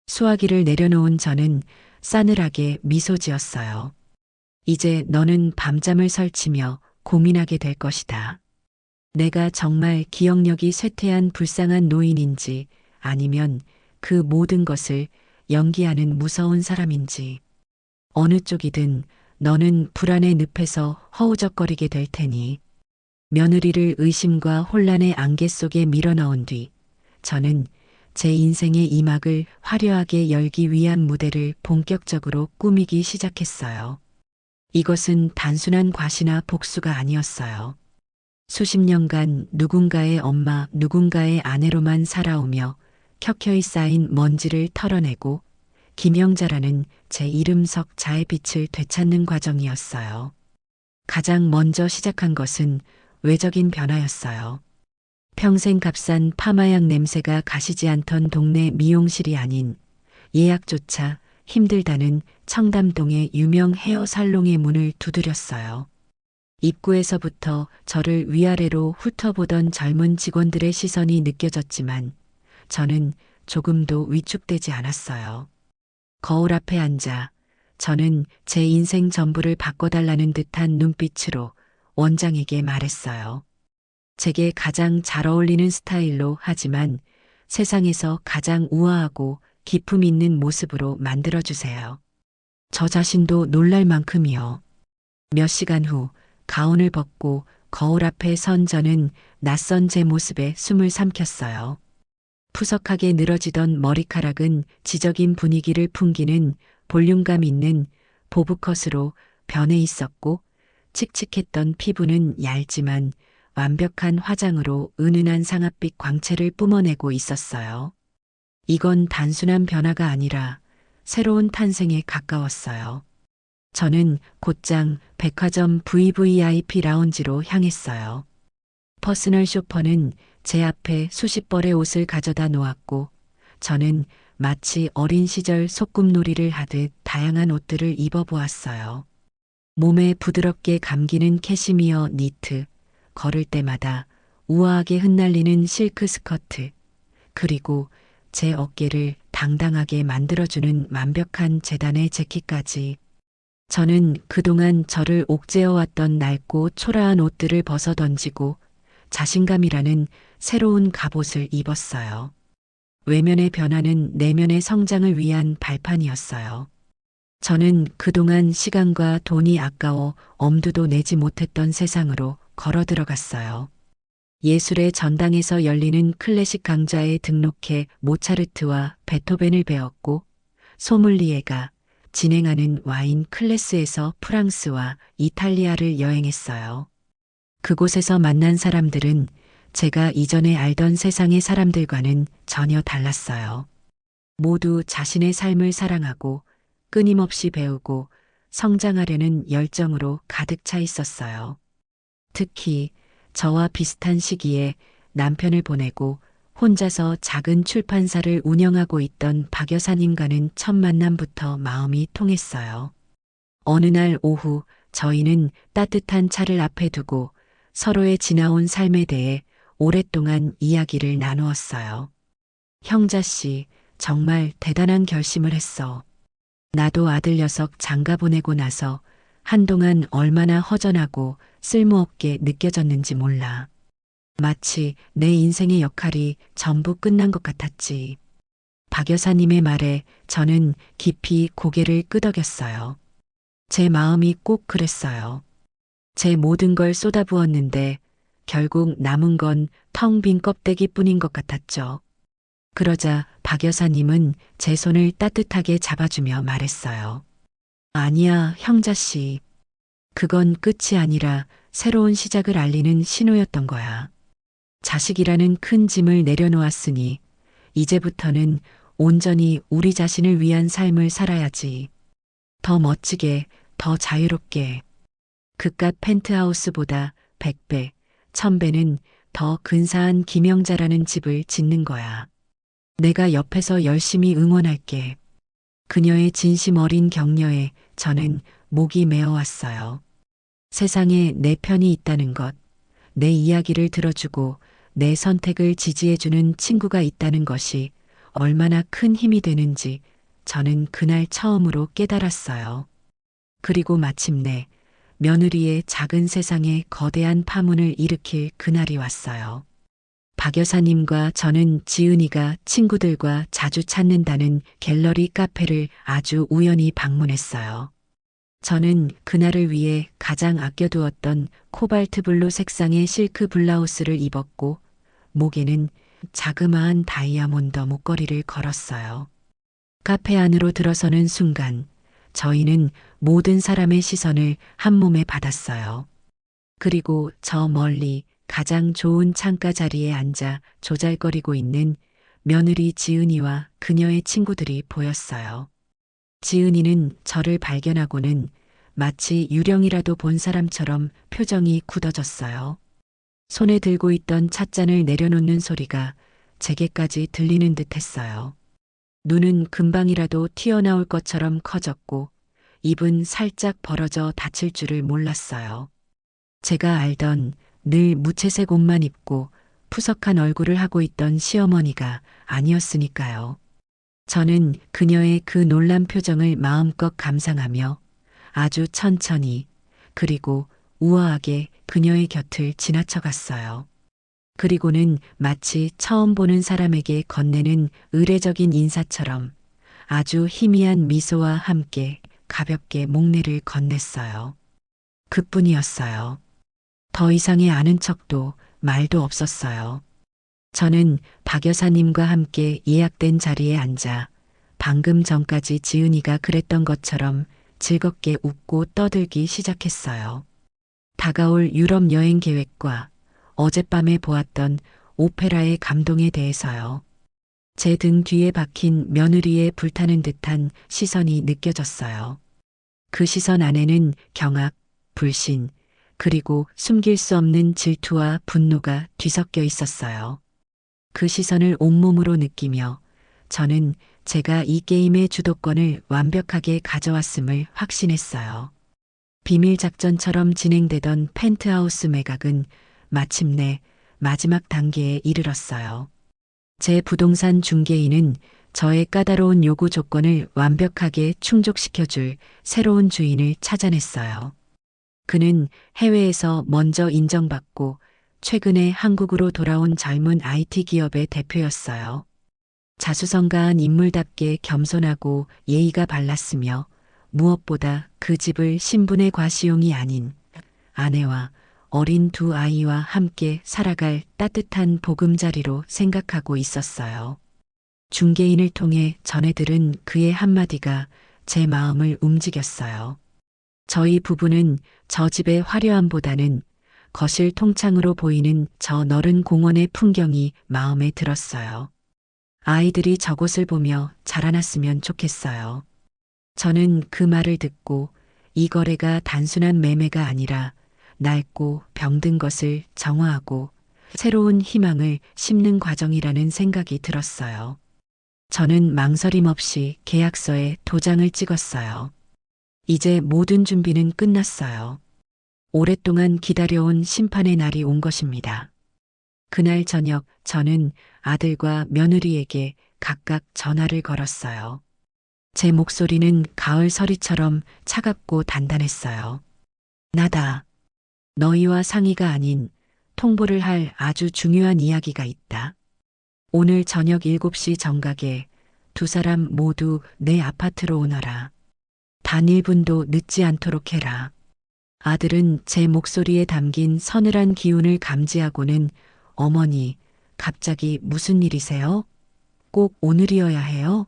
수화기를 내려놓은 저는 싸늘하게 미소 지었어요. 이제 너는 밤잠을 설치며 고민하게 될 것이다. 내가 정말 기억력이 쇠퇴한 불쌍한 노인인지 아니면 그 모든 것을 연기하는 무서운 사람인지. 어느 쪽이든 너는 불안의 늪에서 허우적거리게 될 테니. 며느리를 의심과 혼란의 안개 속에 밀어넣은 뒤 저는 제 인생의 이막을 화려하게 열기 위한 무대를 본격적으로 꾸미기 시작했어요. 이것은 단순한 과시나 복수가 아니었어요. 수십 년간 누군가의 엄마, 누군가의 아내로만 살아오며 켜켜이 쌓인 먼지를 털어내고 김영자라는 제 이름 석 자의 빛을 되찾는 과정이었어요. 가장 먼저 시작한 것은 외적인 변화였어요. 평생 값싼 파마약 냄새가 가시지 않던 동네 미용실이 아닌 예약조차 힘들다는 청담동의 유명 헤어 살롱의 문을 두드렸어요. 입구에서부터 저를 위아래로 훑어보던 젊은 직원들의 시선이 느껴졌지만 저는 조금도 위축되지 않았어요. 거울 앞에 앉아 저는 제 인생 전부를 바꿔달라는 듯한 눈빛으로 원장에게 말했어요. 제게 가장 잘 어울리는 스타일로 하지만 세상에서 가장 우아하고 기품 있는 모습으로 만들어주세요. 저 자신도 놀랄 만큼이요. 몇 시간 후 가운을 벗고 거울 앞에 선 저는 낯선 제 모습에 숨을 삼켰어요. 푸석하게 늘어지던 머리카락은 지적인 분위기를 풍기는 볼륨감 있는 보브컷으로 변해 있었고 칙칙했던 피부는 얇지만 완벽한 화장으로 은은한 상아빛 광채를 뿜어내고 있었어요. 이건 단순한 변화가 아니라 새로운 탄생에 가까웠어요. 저는 곧장 백화점 VVIP 라운지로 향했어요. 퍼스널 쇼퍼는 제 앞에 수십 벌의 옷을 가져다 놓았고 저는 마치 어린 시절 소꿉놀이를 하듯 다양한 옷들을 입어보았어요. 몸에 부드럽게 감기는 캐시미어 니트, 걸을 때마다 우아하게 흩날리는 실크 스커트, 그리고 제 어깨를 당당하게 만들어주는 완벽한 재단의 재킷까지. 저는 그동안 저를 옥죄어왔던 낡고 초라한 옷들을 벗어던지고 자신감이라는 새로운 갑옷을 입었어요. 외면의 변화는 내면의 성장을 위한 발판이었어요. 저는 그동안 시간과 돈이 아까워 엄두도 내지 못했던 세상으로 걸어 들어갔어요. 예술의 전당에서 열리는 클래식 강좌에 등록해 모차르트와 베토벤을 배웠고 소믈리에가 진행하는 와인 클래스에서 프랑스와 이탈리아를 여행했어요. 그곳에서 만난 사람들은 제가 이전에 알던 세상의 사람들과는 전혀 달랐어요. 모두 자신의 삶을 사랑하고 끊임없이 배우고 성장하려는 열정으로 가득 차 있었어요. 특히 저와 비슷한 시기에 남편을 보내고 혼자서 작은 출판사를 운영하고 있던 박 여사님과는 첫 만남부터 마음이 통했어요. 어느 날 오후 저희는 따뜻한 차를 앞에 두고 서로의 지나온 삶에 대해 오랫동안 이야기를 나누었어요. 형자 씨, 정말 대단한 결심을 했어. 나도 아들 녀석 장가 보내고 나서 한동안 얼마나 허전하고 쓸모없게 느껴졌는지 몰라. 마치 내 인생의 역할이 전부 끝난 것 같았지. 박 여사님의 말에 저는 깊이 고개를 끄덕였어요. 제 마음이 꼭 그랬어요. 제 모든 걸 쏟아부었는데 결국 남은 건 텅 빈 껍데기뿐인 것 같았죠. 그러자 박 여사님은 제 손을 따뜻하게 잡아주며 말했어요. 아니야, 형자씨. 그건 끝이 아니라 새로운 시작을 알리는 신호였던 거야. 자식이라는 큰 짐을 내려놓았으니 이제부터는 온전히 우리 자신을 위한 삶을 살아야지. 더 멋지게, 더 자유롭게. 그깟 펜트하우스보다 100배, 1000배는 더 근사한 김영자라는 집을 짓는 거야. 내가 옆에서 열심히 응원할게. 그녀의 진심 어린 격려에 저는 목이 메어왔어요. 세상에 내 편이 있다는 것, 내 이야기를 들어주고 내 선택을 지지해주는 친구가 있다는 것이 얼마나 큰 힘이 되는지 저는 그날 처음으로 깨달았어요. 그리고 마침내 며느리의 작은 세상에 거대한 파문을 일으킬 그날이 왔어요. 박 여사님과 저는 지은이가 친구들과 자주 찾는다는 갤러리 카페를 아주 우연히 방문했어요. 저는 그날을 위해 가장 아껴두었던 코발트 블루 색상의 실크 블라우스를 입었고 목에는 자그마한 다이아몬드 목걸이를 걸었어요. 카페 안으로 들어서는 순간 저희는 모든 사람의 시선을 한 몸에 받았어요. 그리고 저 멀리 가장 좋은 창가 자리에 앉아 조잘거리고 있는 며느리 지은이와 그녀의 친구들이 보였어요. 지은이는 저를 발견하고는 마치 유령이라도 본 사람처럼 표정이 굳어졌어요. 손에 들고 있던 찻잔을 내려놓는 소리가 제게까지 들리는 듯 했어요. 눈은 금방이라도 튀어나올 것처럼 커졌고 입은 살짝 벌어져 닫힐 줄을 몰랐어요. 제가 알던 늘 무채색 옷만 입고 푸석한 얼굴을 하고 있던 시어머니가 아니었으니까요. 저는 그녀의 그 놀란 표정을 마음껏 감상하며 아주 천천히 그리고 우아하게 그녀의 곁을 지나쳐 갔어요. 그리고는 마치 처음 보는 사람에게 건네는 의례적인 인사처럼 아주 희미한 미소와 함께 가볍게 목례를 건넸어요. 그뿐이었어요. 더 이상의 아는 척도 말도 없었어요. 저는 박 여사님과 함께 예약된 자리에 앉아 방금 전까지 지은이가 그랬던 것처럼 즐겁게 웃고 떠들기 시작했어요. 다가올 유럽 여행 계획과 어젯밤에 보았던 오페라의 감동에 대해서요. 제 등 뒤에 박힌 며느리의 불타는 듯한 시선이 느껴졌어요. 그 시선 안에는 경악, 불신, 그리고 숨길 수 없는 질투와 분노가 뒤섞여 있었어요. 그 시선을 온몸으로 느끼며 저는 제가 이 게임의 주도권을 완벽하게 가져왔음을 확신했어요. 비밀 작전처럼 진행되던 펜트하우스 매각은 마침내 마지막 단계에 이르렀어요. 제 부동산 중개인은 저의 까다로운 요구 조건을 완벽하게 충족시켜줄 새로운 주인을 찾아냈어요. 그는 해외에서 먼저 인정받고 최근에 한국으로 돌아온 젊은 IT 기업의 대표였어요. 자수성가한 인물답게 겸손하고 예의가 발랐으며 무엇보다 그 집을 신분의 과시용이 아닌 아내와 어린 두 아이와 함께 살아갈 따뜻한 보금자리로 생각하고 있었어요. 중개인을 통해 전해 들은 그의 한마디가 제 마음을 움직였어요. 저희 부부는 저 집의 화려함보다는 거실 통창으로 보이는 저 너른 공원의 풍경이 마음에 들었어요. 아이들이 저곳을 보며 자라났으면 좋겠어요. 저는 그 말을 듣고 이 거래가 단순한 매매가 아니라 낡고 병든 것을 정화하고 새로운 희망을 심는 과정이라는 생각이 들었어요. 저는 망설임 없이 계약서에 도장을 찍었어요. 이제 모든 준비는 끝났어요. 오랫동안 기다려온 심판의 날이 온 것입니다. 그날 저녁 저는 아들과 며느리에게 각각 전화를 걸었어요. 제 목소리는 가을 서리처럼 차갑고 단단했어요. 나다. 너희와 상의가 아닌 통보를 할 아주 중요한 이야기가 있다. 오늘 저녁 7시 정각에 두 사람 모두 내 아파트로 오너라. 단 1분도 늦지 않도록 해라. 아들은 제 목소리에 담긴 서늘한 기운을 감지하고는 어머니, 갑자기 무슨 일이세요? 꼭 오늘이어야 해요?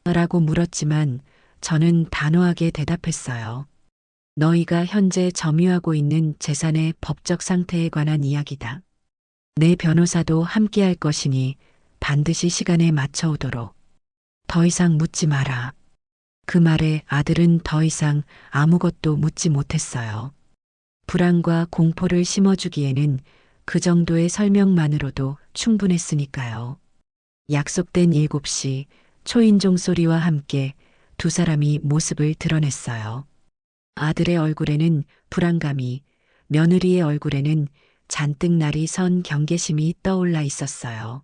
라고 물었지만 저는 단호하게 대답했어요. 너희가 현재 점유하고 있는 재산의 법적 상태에 관한 이야기다. 내 변호사도 함께할 것이니 반드시 시간에 맞춰오도록. 더 이상 묻지 마라. 그 말에 아들은 더 이상 아무것도 묻지 못했어요. 불안과 공포를 심어주기에는 그 정도의 설명만으로도 충분했으니까요. 약속된 7시 초인종 소리와 함께 두 사람이 모습을 드러냈어요. 아들의 얼굴에는 불안감이, 며느리의 얼굴에는 잔뜩 날이 선 경계심이 떠올라 있었어요.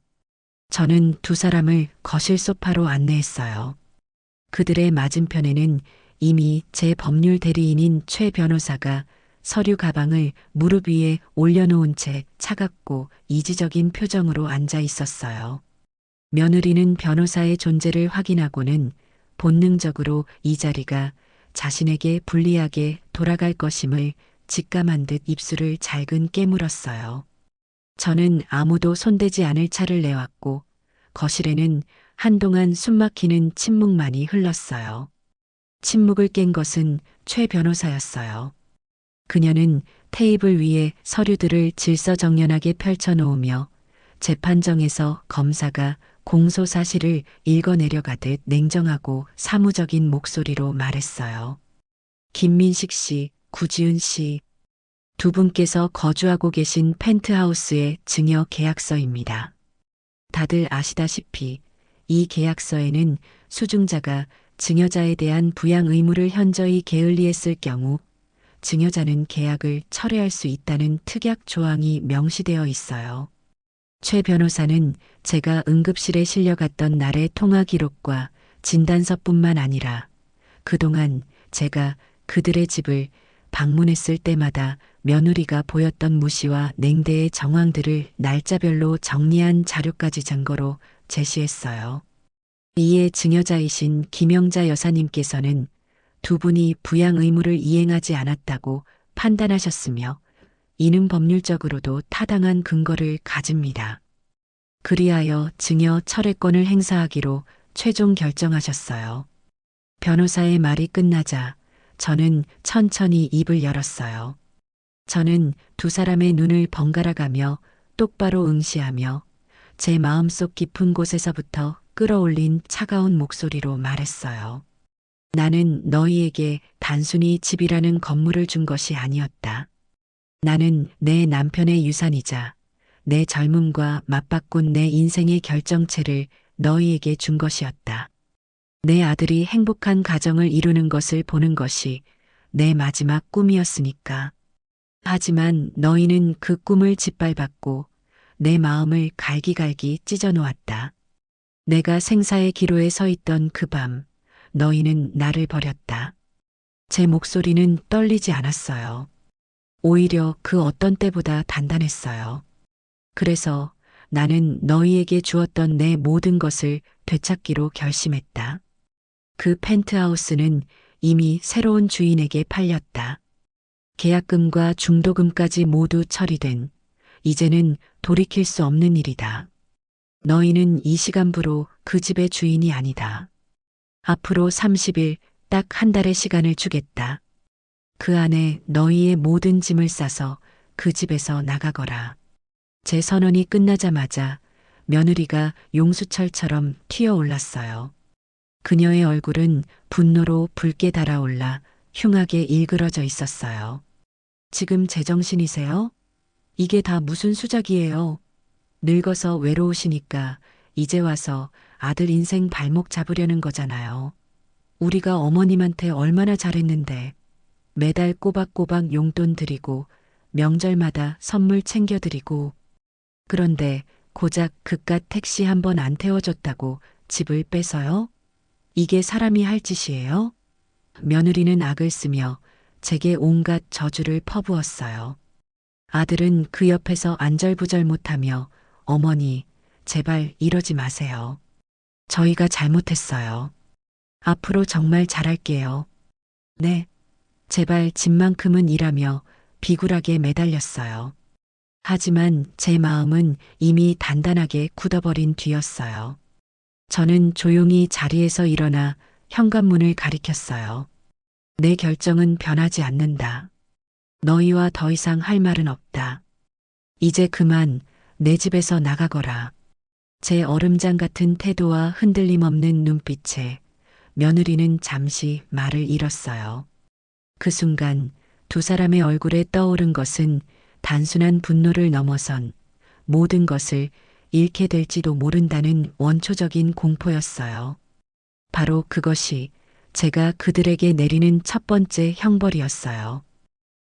저는 두 사람을 거실 소파로 안내했어요. 그들의 맞은편에는 이미 제 법률 대리인인 최 변호사가 서류 가방을 무릎 위에 올려놓은 채 차갑고 이지적인 표정으로 앉아 있었어요. 며느리는 변호사의 존재를 확인하고는 본능적으로 이 자리가 자신에게 불리하게 돌아갈 것임을 직감한 듯 입술을 잘근 깨물었어요. 저는 아무도 손대지 않을 차를 내왔고 거실에는 한동안 숨막히는 침묵만이 흘렀어요. 침묵을 깬 것은 최 변호사였어요. 그녀는 테이블 위에 서류들을 질서정연하게 펼쳐놓으며 재판정에서 검사가 공소 사실을 읽어내려가듯 냉정하고 사무적인 목소리로 말했어요. 김민식 씨, 구지은 씨, 두 분께서 거주하고 계신 펜트하우스의 증여 계약서입니다. 다들 아시다시피 이 계약서에는 수증자가 증여자에 대한 부양 의무를 현저히 게을리했을 경우 증여자는 계약을 철회할 수 있다는 특약 조항이 명시되어 있어요. 최 변호사는 제가 응급실에 실려갔던 날의 통화 기록과 진단서뿐만 아니라 그동안 제가 그들의 집을 방문했을 때마다 며느리가 보였던 무시와 냉대의 정황들을 날짜별로 정리한 자료까지 증거로 제시했어요. 이에 증여자이신 김영자 여사님께서는 두 분이 부양 의무를 이행하지 않았다고 판단하셨으며 이는 법률적으로도 타당한 근거를 가집니다. 그리하여 증여 철회권을 행사하기로 최종 결정하셨어요. 변호사의 말이 끝나자 저는 천천히 입을 열었어요. 저는 두 사람의 눈을 번갈아 가며 똑바로 응시하며 제 마음속 깊은 곳에서부터 끌어올린 차가운 목소리로 말했어요. 나는 너희에게 단순히 집이라는 건물을 준 것이 아니었다. 나는 내 남편의 유산이자 내 젊음과 맞바꾼 내 인생의 결정체를 너희에게 준 것이었다. 내 아들이 행복한 가정을 이루는 것을 보는 것이 내 마지막 꿈이었으니까. 하지만 너희는 그 꿈을 짓밟았고 내 마음을 갈기갈기 찢어놓았다. 내가 생사의 기로에 서 있던 그 밤, 너희는 나를 버렸다. 제 목소리는 떨리지 않았어요. 오히려 그 어떤 때보다 단단했어요. 그래서 나는 너희에게 주었던 내 모든 것을 되찾기로 결심했다. 그 펜트하우스는 이미 새로운 주인에게 팔렸다. 계약금과 중도금까지 모두 처리된 이제는 돌이킬 수 없는 일이다. 너희는 이 시간부로 그 집의 주인이 아니다. 앞으로 30일, 딱 한 달의 시간을 주겠다. 그 안에 너희의 모든 짐을 싸서 그 집에서 나가거라. 제 선언이 끝나자마자 며느리가 용수철처럼 튀어올랐어요. 그녀의 얼굴은 분노로 붉게 달아올라 흉하게 일그러져 있었어요. 지금 제정신이세요? 이게 다 무슨 수작이에요? 늙어서 외로우시니까 이제 와서 아들 인생 발목 잡으려는 거잖아요. 우리가 어머님한테 얼마나 잘했는데 매달 꼬박꼬박 용돈 드리고 명절마다 선물 챙겨드리고 그런데 고작 그깟 택시 한 번 안 태워줬다고 집을 뺏어요? 이게 사람이 할 짓이에요? 며느리는 악을 쓰며 제게 온갖 저주를 퍼부었어요. 아들은 그 옆에서 안절부절 못하며 어머니, 제발 이러지 마세요. 저희가 잘못했어요. 앞으로 정말 잘할게요. 네, 제발 집만큼은 일하며 비굴하게 매달렸어요. 하지만 제 마음은 이미 단단하게 굳어버린 뒤였어요. 저는 조용히 자리에서 일어나 현관문을 가리켰어요. 내 결정은 변하지 않는다. 너희와 더 이상 할 말은 없다. 이제 그만 내 집에서 나가거라. 제 얼음장 같은 태도와 흔들림 없는 눈빛에 며느리는 잠시 말을 잃었어요. 그 순간 두 사람의 얼굴에 떠오른 것은 단순한 분노를 넘어선 모든 것을 잃게 될지도 모른다는 원초적인 공포였어요. 바로 그것이 제가 그들에게 내리는 첫 번째 형벌이었어요.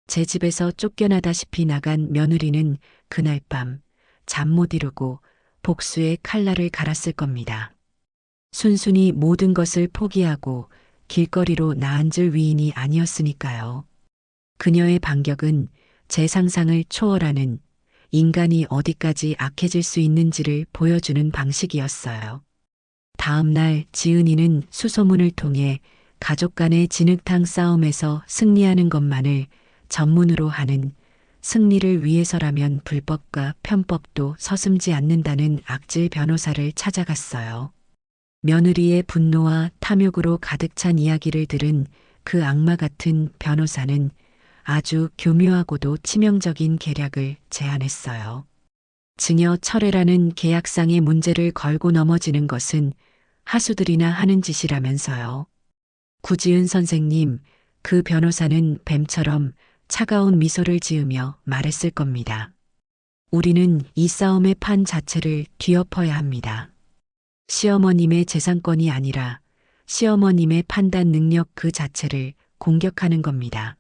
제 집에서 쫓겨나다시피 나간 며느리는 그날 밤 잠 못 이루고 복수의 칼날을 갈았을 겁니다. 순순히 모든 것을 포기하고 길거리로 나앉을 위인이 아니었으니까요. 그녀의 반격은 제 상상을 초월하는, 인간이 어디까지 악해질 수 있는지를 보여주는 방식이었어요. 다음 날 지은이는 수소문을 통해 가족 간의 진흙탕 싸움에서 승리하는 것만을 전문으로 하는, 승리를 위해서라면 불법과 편법도 서슴지 않는다는 악질 변호사를 찾아갔어요. 며느리의 분노와 탐욕으로 가득 찬 이야기를 들은 그 악마 같은 변호사는 아주 교묘하고도 치명적인 계략을 제안했어요. 증여 철회라는 계약상의 문제를 걸고 넘어지는 것은 하수들이나 하는 짓이라면서요. 구지은 선생님, 그 변호사는 뱀처럼 차가운 미소를 지으며 말했을 겁니다. 우리는 이 싸움의 판 자체를 뒤엎어야 합니다. 시어머님의 재산권이 아니라 시어머님의 판단 능력 그 자체를 공격하는 겁니다.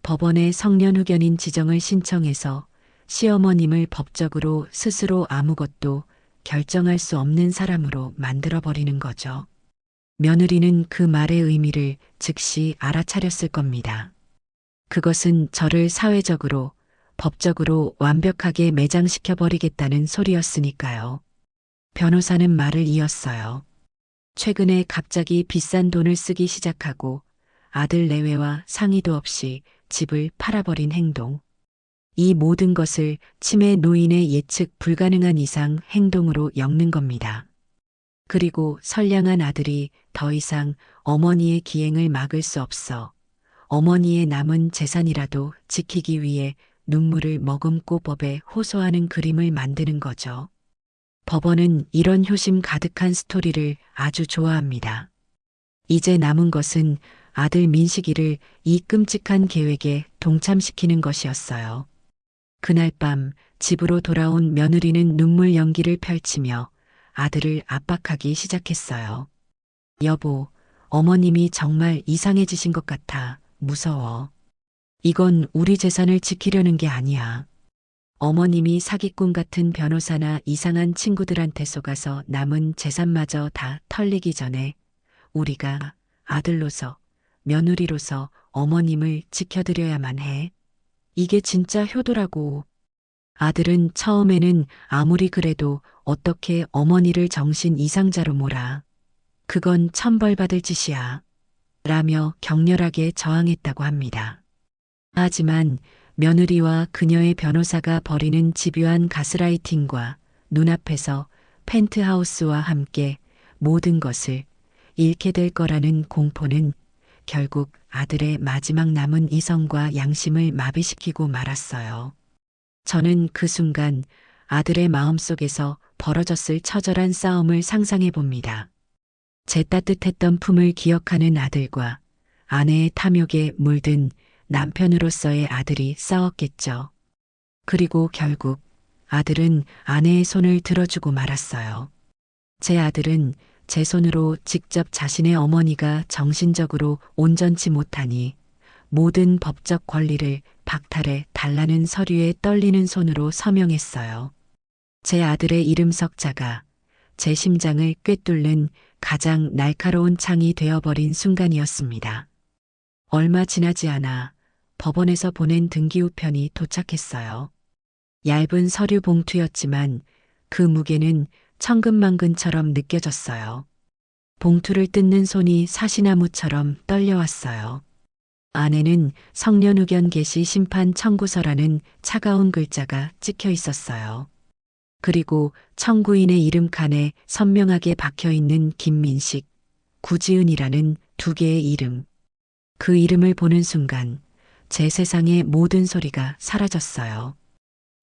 법원에 성년후견인 지정을 신청해서 시어머님을 법적으로 스스로 아무것도 결정할 수 없는 사람으로 만들어버리는 거죠. 며느리는 그 말의 의미를 즉시 알아차렸을 겁니다. 그것은 저를 사회적으로, 법적으로 완벽하게 매장시켜버리겠다는 소리였으니까요. 변호사는 말을 이었어요. 최근에 갑자기 비싼 돈을 쓰기 시작하고 아들 내외와 상의도 없이 집을 팔아버린 행동. 이 모든 것을 치매 노인의 예측 불가능한 이상 행동으로 엮는 겁니다. 그리고 선량한 아들이 더 이상 어머니의 기행을 막을 수 없어 어머니의 남은 재산이라도 지키기 위해 눈물을 머금고 법에 호소하는 그림을 만드는 거죠. 법원은 이런 효심 가득한 스토리를 아주 좋아합니다. 이제 남은 것은 아들 민식이를 이 끔찍한 계획에 동참시키는 것이었어요. 그날 밤 집으로 돌아온 며느리는 눈물 연기를 펼치며 아들을 압박하기 시작했어요. 여보, 어머님이 정말 이상해지신 것 같아. 무서워. 이건 우리 재산을 지키려는 게 아니야. 어머님이 사기꾼 같은 변호사나 이상한 친구들한테 속아서 남은 재산마저 다 털리기 전에 우리가 아들로서, 며느리로서 어머님을 지켜드려야만 해. 이게 진짜 효도라고. 아들은 처음에는 아무리 그래도 어떻게 어머니를 정신 이상자로 몰아. 그건 천벌받을 짓이야. 라며 격렬하게 저항했다고 합니다. 하지만 며느리와 그녀의 변호사가 벌이는 집요한 가스라이팅과 눈앞에서 펜트하우스와 함께 모든 것을 잃게 될 거라는 공포는 결국 아들의 마지막 남은 이성과 양심을 마비시키고 말았어요. 저는 그 순간 아들의 마음속에서 벌어졌을 처절한 싸움을 상상해 봅니다. 제 따뜻했던 품을 기억하는 아들과 아내의 탐욕에 물든 남편으로서의 아들이 싸웠겠죠. 그리고 결국 아들은 아내의 손을 들어주고 말았어요. 제 아들은 제 손으로 직접 자신의 어머니가 정신적으로 온전치 못하니 모든 법적 권리를 박탈해 달라는 서류에 떨리는 손으로 서명했어요. 제 아들의 이름 석자가 제 심장을 꿰뚫는 가장 날카로운 창이 되어버린 순간이었습니다. 얼마 지나지 않아 법원에서 보낸 등기우편이 도착했어요. 얇은 서류 봉투였지만 그 무게는 천근만근처럼 느껴졌어요. 봉투를 뜯는 손이 사시나무처럼 떨려왔어요. 안에는 성년후견 개시 심판 청구서라는 차가운 글자가 찍혀 있었어요. 그리고 청구인의 이름 칸에 선명하게 박혀있는 김민식, 구지은이라는 두 개의 이름. 그 이름을 보는 순간 제 세상의 모든 소리가 사라졌어요.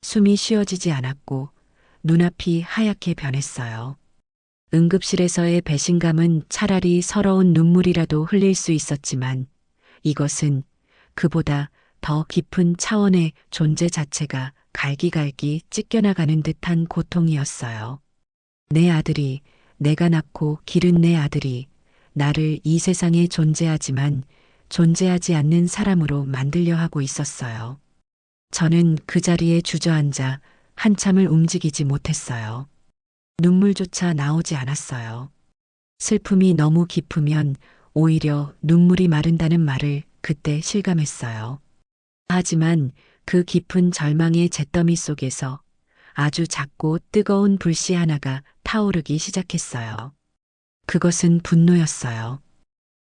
숨이 쉬어지지 않았고 눈앞이 하얗게 변했어요. 응급실에서의 배신감은 차라리 서러운 눈물이라도 흘릴 수 있었지만 이것은 그보다 더 깊은 차원의 존재 자체가 갈기갈기 찢겨나가는 듯한 고통이었어요. 내 아들이, 내가 낳고 기른 내 아들이 나를 이 세상에 존재하지만 존재하지 않는 사람으로 만들려 하고 있었어요. 저는 그 자리에 주저앉아 한참을 움직이지 못했어요. 눈물조차 나오지 않았어요. 슬픔이 너무 깊으면 오히려 눈물이 마른다는 말을 그때 실감했어요. 하지만 그 깊은 절망의 잿더미 속에서 아주 작고 뜨거운 불씨 하나가 타오르기 시작했어요. 그것은 분노였어요.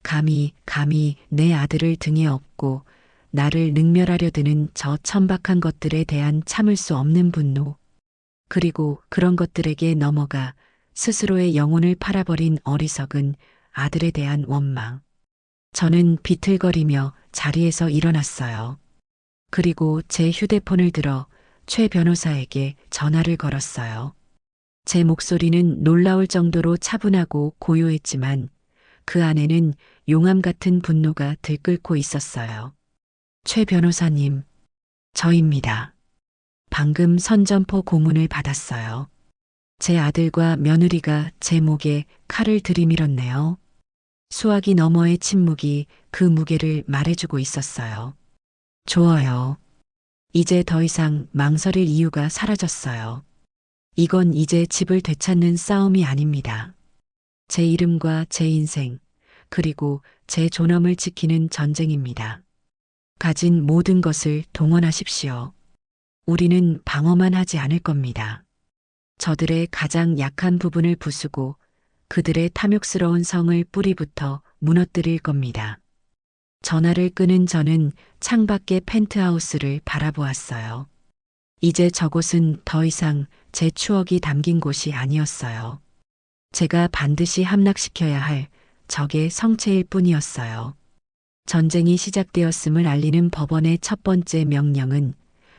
감히 내 아들을 등에 업고 나를 능멸하려 드는 저 천박한 것들에 대한 참을 수 없는 분노. 그리고 그런 것들에게 넘어가 스스로의 영혼을 팔아버린 어리석은 아들에 대한 원망. 저는 비틀거리며 자리에서 일어났어요. 그리고 제 휴대폰을 들어 최 변호사에게 전화를 걸었어요. 제 목소리는 놀라울 정도로 차분하고 고요했지만 그 안에는 용암 같은 분노가 들끓고 있었어요. 최 변호사님, 저입니다. 방금 선전포 고문을 받았어요. 제 아들과 며느리가 제 목에 칼을 들이밀었네요. 수화기 너머의 침묵이 그 무게를 말해주고 있었어요. 좋아요. 이제 더 이상 망설일 이유가 사라졌어요. 이건 이제 집을 되찾는 싸움이 아닙니다. 제 이름과 제 인생, 그리고 제 존엄을 지키는 전쟁입니다. 가진 모든 것을 동원하십시오. 우리는 방어만 하지 않을 겁니다. 저들의 가장 약한 부분을 부수고 그들의 탐욕스러운 성을 뿌리부터 무너뜨릴 겁니다. 전화를 끄는 저는 창밖의 펜트하우스를 바라보았어요. 이제 저곳은 더 이상 제 추억이 담긴 곳이 아니었어요. 제가 반드시 함락시켜야 할 적의 성체일 뿐이었어요. 전쟁이 시작되었음을 알리는 법원의 첫 번째 명령은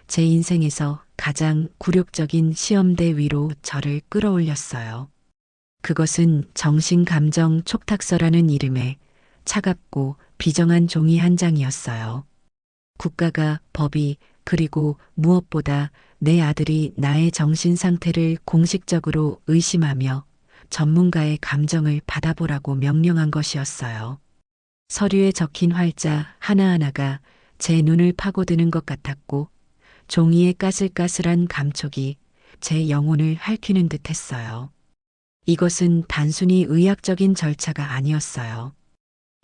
제 인생에서 가장 굴욕적인 시험대 위로 저를 끌어올렸어요. 그것은 정신감정 촉탁서라는 이름의 차갑고 비정한 종이 한 장이었어요. 국가가, 법이, 그리고 무엇보다 내 아들이 나의 정신 상태를 공식적으로 의심하며 전문가의 감정을 받아보라고 명령한 것이었어요. 서류에 적힌 활자 하나하나가 제 눈을 파고드는 것 같았고 종이의 까슬까슬한 감촉이 제 영혼을 핥히는 듯 했어요. 이것은 단순히 의학적인 절차가 아니었어요.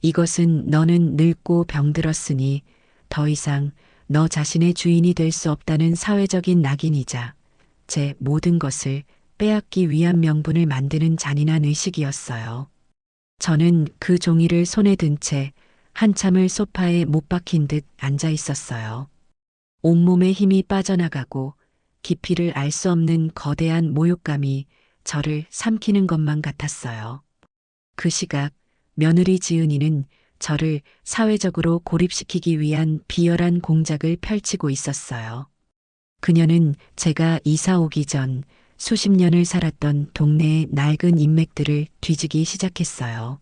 이것은 너는 늙고 병들었으니 더 이상 너 자신의 주인이 될 수 없다는 사회적인 낙인이자 제 모든 것을 빼앗기 위한 명분을 만드는 잔인한 의식이었어요. 저는 그 종이를 손에 든 채 한참을 소파에 못 박힌 듯 앉아 있었어요. 온몸에 힘이 빠져나가고 깊이를 알 수 없는 거대한 모욕감이 저를 삼키는 것만 같았어요. 그 시각 며느리 지은이는 저를 사회적으로 고립시키기 위한 비열한 공작을 펼치고 있었어요. 그녀는 제가 이사 오기 전 수십 년을 살았던 동네의 낡은 인맥들을 뒤지기 시작했어요.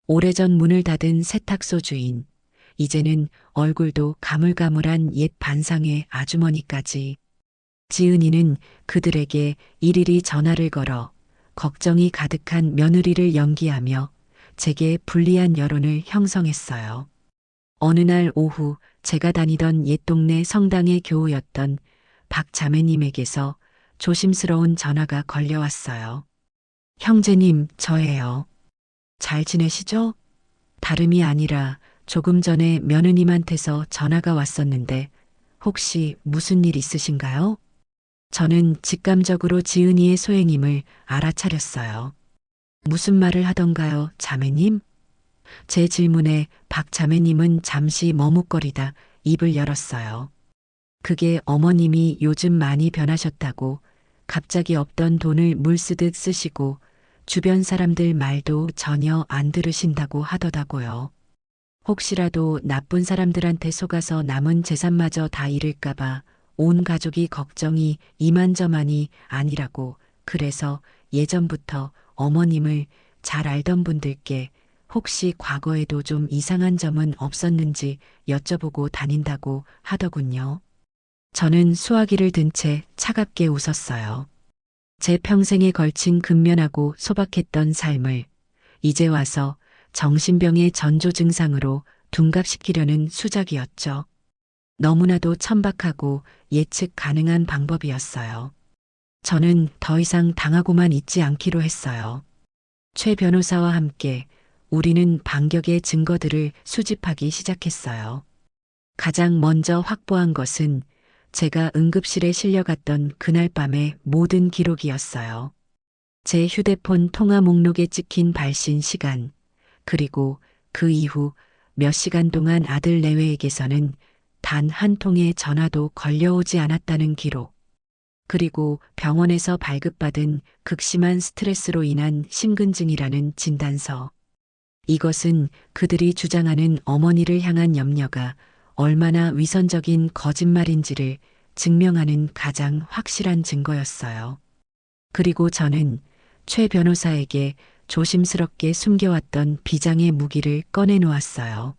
오래전 문을 닫은 세탁소 주인, 이제는 얼굴도 가물가물한 옛 반상회 아주머니까지. 지은이는 그들에게 일일이 전화를 걸어 걱정이 가득한 며느리를 연기하며 제게 불리한 여론을 형성했어요. 어느 날 오후 제가 다니던 옛 동네 성당의 교우였던 박 자매님에게서 조심스러운 전화가 걸려왔어요. 형제님, 저예요. 잘 지내시죠? 다름이 아니라 조금 전에 며느님한테서 전화가 왔었는데 혹시 무슨 일 있으신가요? 저는 직감적으로 지은이의 소행임을 알아차렸어요. 무슨 말을 하던가요, 자매님? 제 질문에 박 자매님은 잠시 머뭇거리다 입을 열었어요. 그게 어머님이 요즘 많이 변하셨다고 갑자기 없던 돈을 물쓰듯 쓰시고 주변 사람들 말도 전혀 안 들으신다고 하더라고요. 혹시라도 나쁜 사람들한테 속아서 남은 재산마저 다 잃을까봐 온 가족이 걱정이 이만저만이 아니라고 그래서 예전부터 어머님을 잘 알던 분들께 혹시 과거에도 좀 이상한 점은 없었는지 여쭤보고 다닌다고 하더군요. 저는 수화기를 든 채 차갑게 웃었어요. 제 평생에 걸친 근면하고 소박했던 삶을 이제 와서 정신병의 전조 증상으로 둔갑시키려는 수작이었죠. 너무나도 천박하고 예측 가능한 방법이었어요. 저는 더 이상 당하고만 있지 않기로 했어요. 최 변호사와 함께 우리는 반격의 증거들을 수집하기 시작했어요. 가장 먼저 확보한 것은 제가 응급실에 실려갔던 그날 밤의 모든 기록이었어요. 제 휴대폰 통화 목록에 찍힌 발신 시간, 그리고 그 이후 몇 시간 동안 아들 내외에게서는 단 한 통의 전화도 걸려오지 않았다는 기록, 그리고 병원에서 발급받은 극심한 스트레스로 인한 심근증이라는 진단서. 이것은 그들이 주장하는 어머니를 향한 염려가 얼마나 위선적인 거짓말인지를 증명하는 가장 확실한 증거였어요. 그리고 저는 최 변호사에게 조심스럽게 숨겨왔던 비장의 무기를 꺼내놓았어요.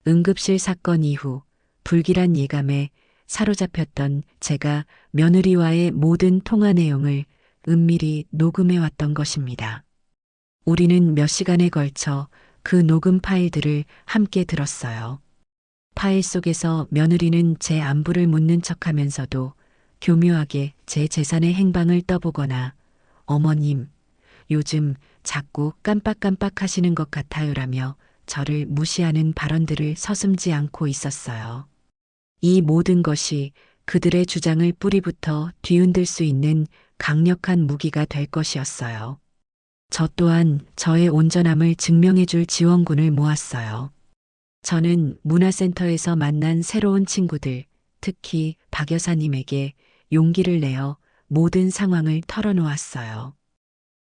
응급실 사건 이후 불길한 예감에 사로잡혔던 제가 며느리와의 모든 통화 내용을 은밀히 녹음해왔던 것입니다. 우리는 몇 시간에 걸쳐 그 녹음 파일들을 함께 들었어요. 파일 속에서 며느리는 제 안부를 묻는 척하면서도 교묘하게 제 재산의 행방을 떠보거나 어머님, 요즘 자꾸 깜빡깜빡 하시는 것 같아요라며 저를 무시하는 발언들을 서슴지 않고 있었어요. 이 모든 것이 그들의 주장을 뿌리부터 뒤흔들 수 있는 강력한 무기가 될 것이었어요. 저 또한 저의 온전함을 증명해줄 지원군을 모았어요. 저는 문화센터에서 만난 새로운 친구들, 특히 박 여사님에게 용기를 내어 모든 상황을 털어놓았어요.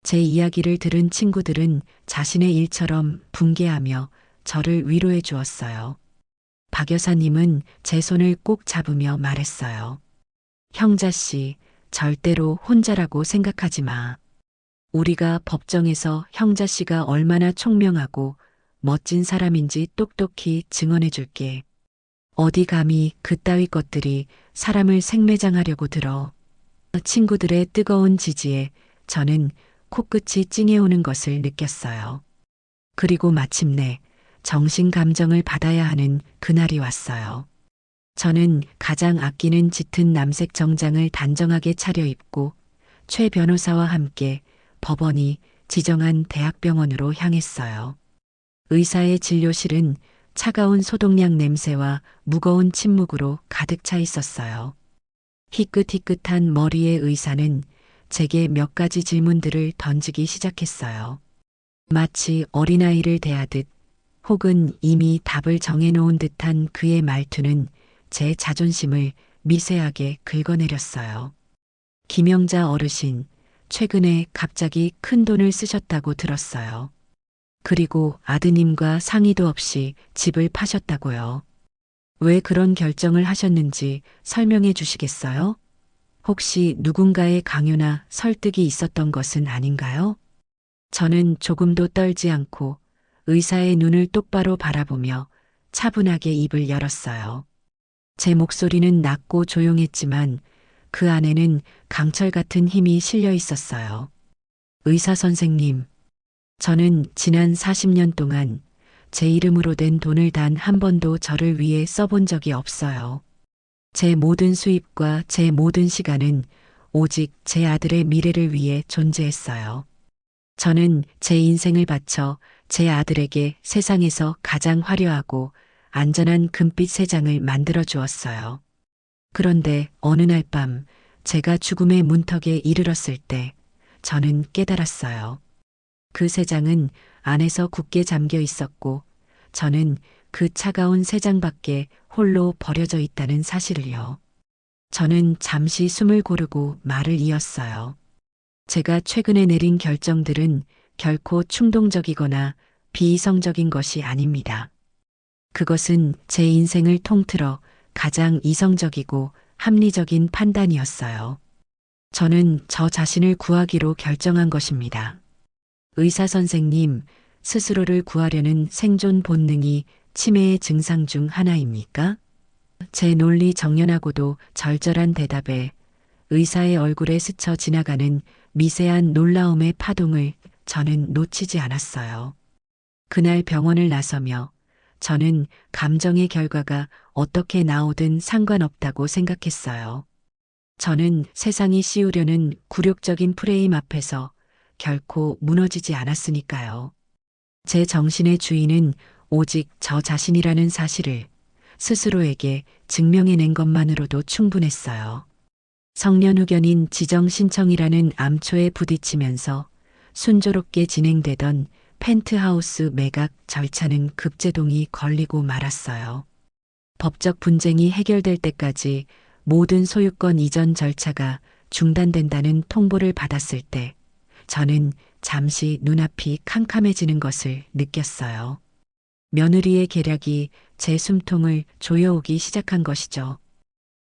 제 이야기를 들은 친구들은 자신의 일처럼 붕괴하며 저를 위로해 주었어요. 박 여사님은 제 손을 꼭 잡으며 말했어요. 형자 씨, 절대로 혼자라고 생각하지 마. 우리가 법정에서 형자 씨가 얼마나 총명하고 멋진 사람인지 똑똑히 증언해 줄게. 어디 감히 그따위 것들이 사람을 생매장하려고 들어. 친구들의 뜨거운 지지에 저는 코끝이 찡해오는 것을 느꼈어요. 그리고 마침내 정신 감정을 받아야 하는 그날이 왔어요. 저는 가장 아끼는 짙은 남색 정장을 단정하게 차려입고 최 변호사와 함께 법원이 지정한 대학병원으로 향했어요. 의사의 진료실은 차가운 소독약 냄새와 무거운 침묵으로 가득 차 있었어요. 희끗희끗한 머리의 의사는 제게 몇 가지 질문들을 던지기 시작했어요. 마치 어린아이를 대하듯 혹은 이미 답을 정해놓은 듯한 그의 말투는 제 자존심을 미세하게 긁어내렸어요. 김영자 어르신, 최근에 갑자기 큰 돈을 쓰셨다고 들었어요. 그리고 아드님과 상의도 없이 집을 파셨다고요. 왜 그런 결정을 하셨는지 설명해 주시겠어요? 혹시 누군가의 강요나 설득이 있었던 것은 아닌가요? 저는 조금도 떨지 않고 의사의 눈을 똑바로 바라보며 차분하게 입을 열었어요. 제 목소리는 낮고 조용했지만 그 안에는 강철 같은 힘이 실려 있었어요. 의사 선생님, 저는 지난 40년 동안 제 이름으로 된 돈을 단 한 번도 저를 위해 써본 적이 없어요. 제 모든 수입과 제 모든 시간은 오직 제 아들의 미래를 위해 존재했어요. 저는 제 인생을 바쳐 제 아들에게 세상에서 가장 화려하고 안전한 금빛 세장을 만들어 주었어요. 그런데 어느 날 밤 제가 죽음의 문턱에 이르렀을 때 저는 깨달았어요. 그 세장은 안에서 굳게 잠겨 있었고 저는 그 차가운 세장 밖에 홀로 버려져 있다는 사실을요. 저는 잠시 숨을 고르고 말을 이었어요. 제가 최근에 내린 결정들은 결코 충동적이거나 비이성적인 것이 아닙니다. 그것은 제 인생을 통틀어 가장 이성적이고 합리적인 판단이었어요. 저는 저 자신을 구하기로 결정한 것입니다. 의사 선생님, 스스로를 구하려는 생존 본능이 치매의 증상 중 하나입니까? 제 논리 정연하고도 절절한 대답에 의사의 얼굴에 스쳐 지나가는 미세한 놀라움의 파동을 저는 놓치지 않았어요. 그날 병원을 나서며 저는 감정의 결과가 어떻게 나오든 상관없다고 생각했어요. 저는 세상이 씌우려는 굴욕적인 프레임 앞에서 결코 무너지지 않았으니까요. 제 정신의 주인은 오직 저 자신이라는 사실을 스스로에게 증명해낸 것만으로도 충분했어요. 성년후견인 지정 신청이라는 암초에 부딪히면서 순조롭게 진행되던 펜트하우스 매각 절차는 급제동이 걸리고 말았어요. 법적 분쟁이 해결될 때까지 모든 소유권 이전 절차가 중단된다는 통보를 받았을 때 저는 잠시 눈앞이 캄캄해지는 것을 느꼈어요. 며느리의 계략이 제 숨통을 조여오기 시작한 것이죠.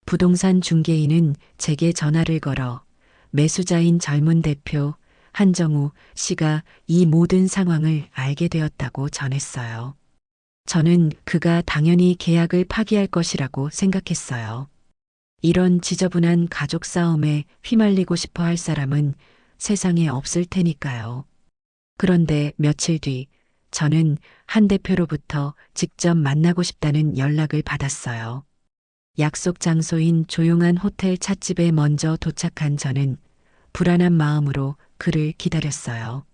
부동산 중개인은 제게 전화를 걸어 매수자인 젊은 대표 한정우 씨가 이 모든 상황을 알게 되었다고 전했어요. 저는 그가 당연히 계약을 파기할 것이라고 생각했어요. 이런 지저분한 가족 싸움에 휘말리고 싶어 할 사람은 세상에 없을 테니까요. 그런데 며칠 뒤 저는 한 대표로부터 직접 만나고 싶다는 연락을 받았어요. 약속 장소인 조용한 호텔 찻집에 먼저 도착한 저는 불안한 마음으로 그를 기다렸어요.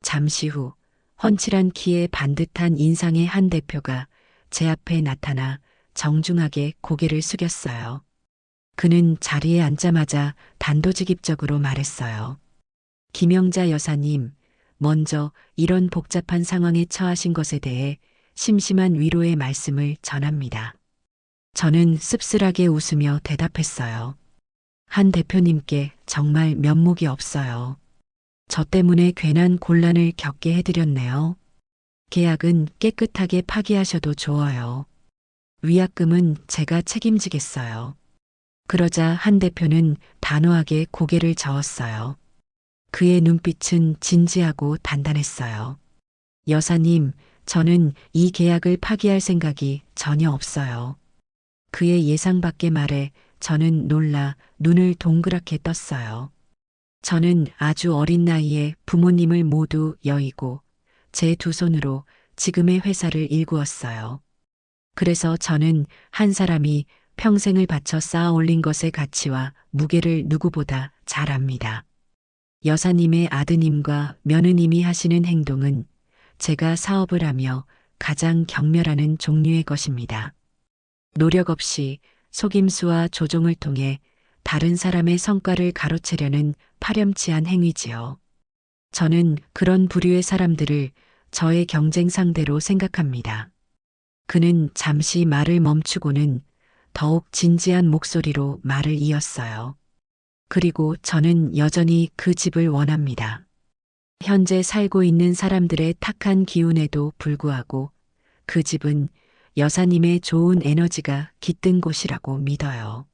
잠시 후 훤칠한 키에 반듯한 인상의 한 대표가 제 앞에 나타나 정중하게 고개를 숙였어요. 그는 자리에 앉자마자 단도직입적으로 말했어요. 김영자 여사님, 먼저 이런 복잡한 상황에 처하신 것에 대해 심심한 위로의 말씀을 전합니다. 저는 씁쓸하게 웃으며 대답했어요. 한 대표님께 정말 면목이 없어요. 저 때문에 괜한 곤란을 겪게 해드렸네요. 계약은 깨끗하게 파기하셔도 좋아요. 위약금은 제가 책임지겠어요. 그러자 한 대표는 단호하게 고개를 저었어요. 그의 눈빛은 진지하고 단단했어요. 여사님, 저는 이 계약을 파기할 생각이 전혀 없어요. 그의 예상 밖의 말에 저는 놀라 눈을 동그랗게 떴어요. 저는 아주 어린 나이에 부모님을 모두 여의고 제 두 손으로 지금의 회사를 일구었어요. 그래서 저는 한 사람이 평생을 바쳐 쌓아 올린 것의 가치와 무게를 누구보다 잘 압니다. 여사님의 아드님과 며느님이 하시는 행동은 제가 사업을 하며 가장 경멸하는 종류의 것입니다. 노력 없이 속임수와 조종을 통해 다른 사람의 성과를 가로채려는 파렴치한 행위지요. 저는 그런 부류의 사람들을 저의 경쟁 상대로 생각합니다. 그는 잠시 말을 멈추고는 더욱 진지한 목소리로 말을 이었어요. 그리고 저는 여전히 그 집을 원합니다. 현재 살고 있는 사람들의 탁한 기운에도 불구하고 그 집은 여사님의 좋은 에너지가 깃든 곳이라고 믿어요.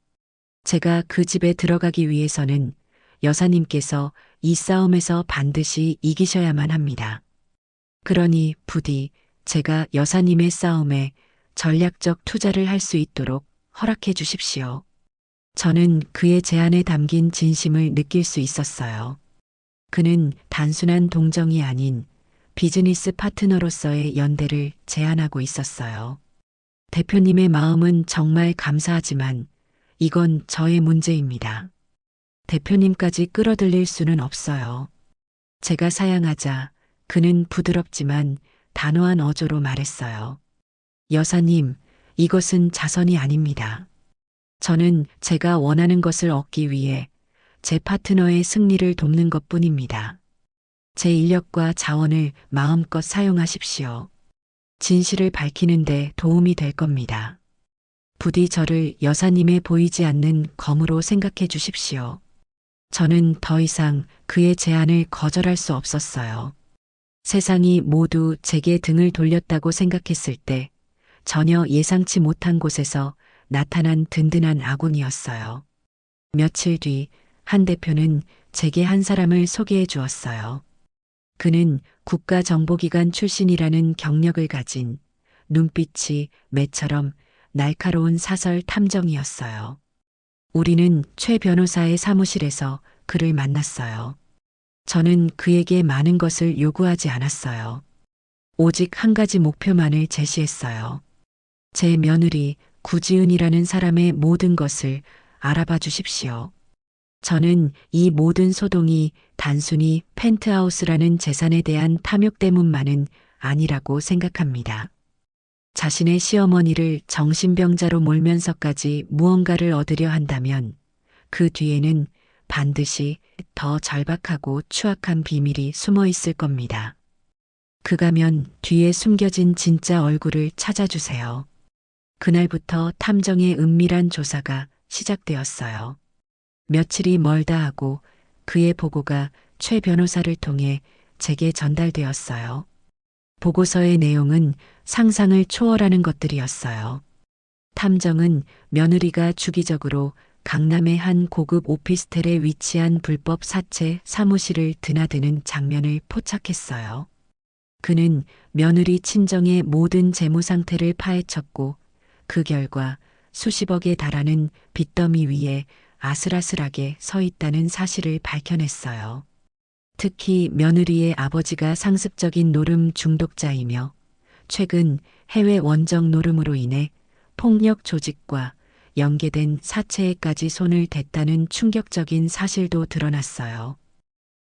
제가 그 집에 들어가기 위해서는 여사님께서 이 싸움에서 반드시 이기셔야만 합니다. 그러니 부디 제가 여사님의 싸움에 전략적 투자를 할 수 있도록 허락해 주십시오. 저는 그의 제안에 담긴 진심을 느낄 수 있었어요. 그는 단순한 동정이 아닌 비즈니스 파트너로서의 연대를 제안하고 있었어요. 대표님의 마음은 정말 감사하지만 이건 저의 문제입니다. 대표님까지 끌어들일 수는 없어요. 제가 사양하자 그는 부드럽지만 단호한 어조로 말했어요. 여사님, 이것은 자선이 아닙니다. 저는 제가 원하는 것을 얻기 위해 제 파트너의 승리를 돕는 것뿐입니다. 제 인력과 자원을 마음껏 사용하십시오. 진실을 밝히는데 도움이 될 겁니다. 부디 저를 여사님의 보이지 않는 검으로 생각해 주십시오. 저는 더 이상 그의 제안을 거절할 수 없었어요. 세상이 모두 제게 등을 돌렸다고 생각했을 때 전혀 예상치 못한 곳에서 나타난 든든한 아군이었어요. 며칠 뒤 한 대표는 제게 한 사람을 소개해 주었어요. 그는 국가정보기관 출신이라는 경력을 가진 눈빛이 매처럼 날카로운 사설 탐정이었어요. 우리는 최 변호사의 사무실에서 그를 만났어요. 저는 그에게 많은 것을 요구하지 않았어요. 오직 한 가지 목표만을 제시했어요. 제 며느리 구지은이라는 사람의 모든 것을 알아봐 주십시오. 저는 이 모든 소동이 단순히 펜트하우스라는 재산에 대한 탐욕 때문만은 아니라고 생각합니다. 자신의 시어머니를 정신병자로 몰면서까지 무언가를 얻으려 한다면 그 뒤에는 반드시 더 절박하고 추악한 비밀이 숨어 있을 겁니다. 그가면 뒤에 숨겨진 진짜 얼굴을 찾아주세요. 그날부터 탐정의 은밀한 조사가 시작되었어요. 며칠이 멀다 하고 그의 보고가 최 변호사를 통해 제게 전달되었어요. 보고서의 내용은 상상을 초월하는 것들이었어요. 탐정은 며느리가 주기적으로 강남의 한 고급 오피스텔에 위치한 불법 사채 사무실을 드나드는 장면을 포착했어요. 그는 며느리 친정의 모든 재무 상태를 파헤쳤고 그 결과 수십억에 달하는 빚더미 위에 아슬아슬하게 서 있다는 사실을 밝혀냈어요. 특히 며느리의 아버지가 상습적인 노름 중독자이며 최근 해외 원정 노름으로 인해 폭력 조직과 연계된 사채에까지 손을 댔다는 충격적인 사실도 드러났어요.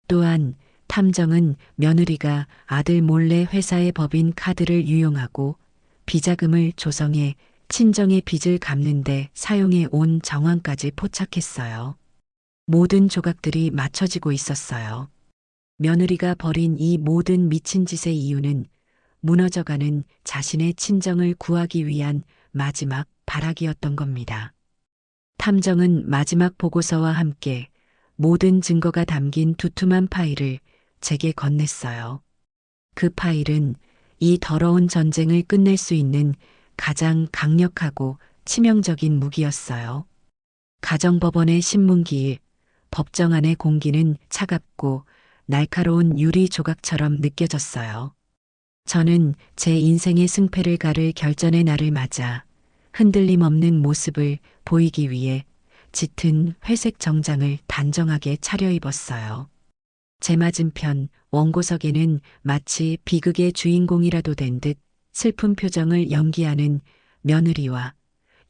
또한 탐정은 며느리가 아들 몰래 회사의 법인 카드를 유용하고 비자금을 조성해 친정의 빚을 갚는데 사용해 온 정황까지 포착했어요. 모든 조각들이 맞춰지고 있었어요. 며느리가 벌인 이 모든 미친 짓의 이유는 무너져가는 자신의 친정을 구하기 위한 마지막 발악이었던 겁니다. 탐정은 마지막 보고서와 함께 모든 증거가 담긴 두툼한 파일을 제게 건넸어요. 그 파일은 이 더러운 전쟁을 끝낼 수 있는 가장 강력하고 치명적인 무기였어요. 가정법원의 신문기일, 법정 안의 공기는 차갑고 날카로운 유리 조각처럼 느껴졌어요. 저는 제 인생의 승패를 가를 결전의 날을 맞아 흔들림 없는 모습을 보이기 위해 짙은 회색 정장을 단정하게 차려입었어요. 제 맞은편 원고석에는 마치 비극의 주인공이라도 된 듯 슬픈 표정을 연기하는 며느리와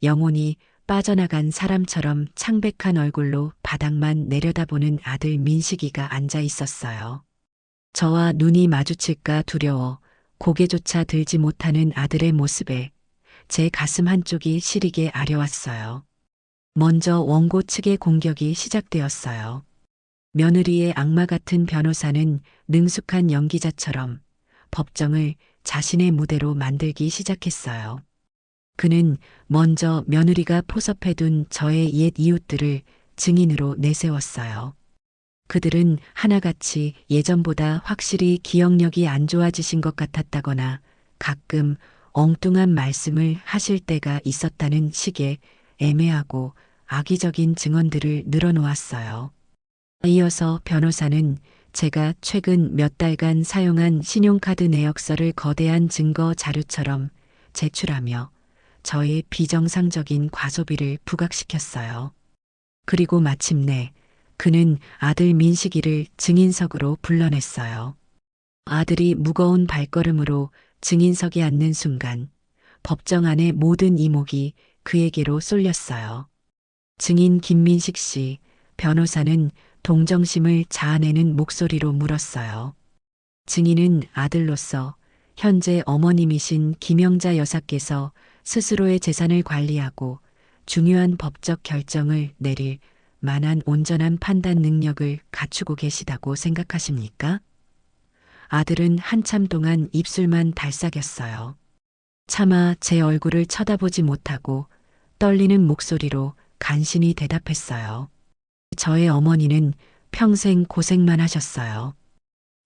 영혼이 빠져나간 사람처럼 창백한 얼굴로 바닥만 내려다보는 아들 민식이가 앉아 있었어요. 저와 눈이 마주칠까 두려워 고개조차 들지 못하는 아들의 모습에 제 가슴 한쪽이 시리게 아려왔어요. 먼저 원고 측의 공격이 시작되었어요. 며느리의 악마 같은 변호사는 능숙한 연기자처럼 법정을 자신의 무대로 만들기 시작했어요. 그는 먼저 며느리가 포섭해둔 저의 옛 이웃들을 증인으로 내세웠어요. 그들은 하나같이 예전보다 확실히 기억력이 안 좋아지신 것 같았다거나 가끔 엉뚱한 말씀을 하실 때가 있었다는 식의 애매하고 악의적인 증언들을 늘어놓았어요. 이어서 변호사는 제가 최근 몇 달간 사용한 신용카드 내역서를 거대한 증거 자료처럼 제출하며 저의 비정상적인 과소비를 부각시켰어요. 그리고 마침내 그는 아들 민식이를 증인석으로 불러냈어요. 아들이 무거운 발걸음으로 증인석에 앉는 순간 법정 안의 모든 이목이 그에게로 쏠렸어요. 증인 김민식 씨, 변호사는 동정심을 자아내는 목소리로 물었어요. 증인은 아들로서 현재 어머님이신 김영자 여사께서 스스로의 재산을 관리하고 중요한 법적 결정을 내릴 만한 온전한 판단 능력을 갖추고 계시다고 생각하십니까? 아들은 한참 동안 입술만 달싹였어요. 차마 제 얼굴을 쳐다보지 못하고 떨리는 목소리로 간신히 대답했어요. 저의 어머니는 평생 고생만 하셨어요.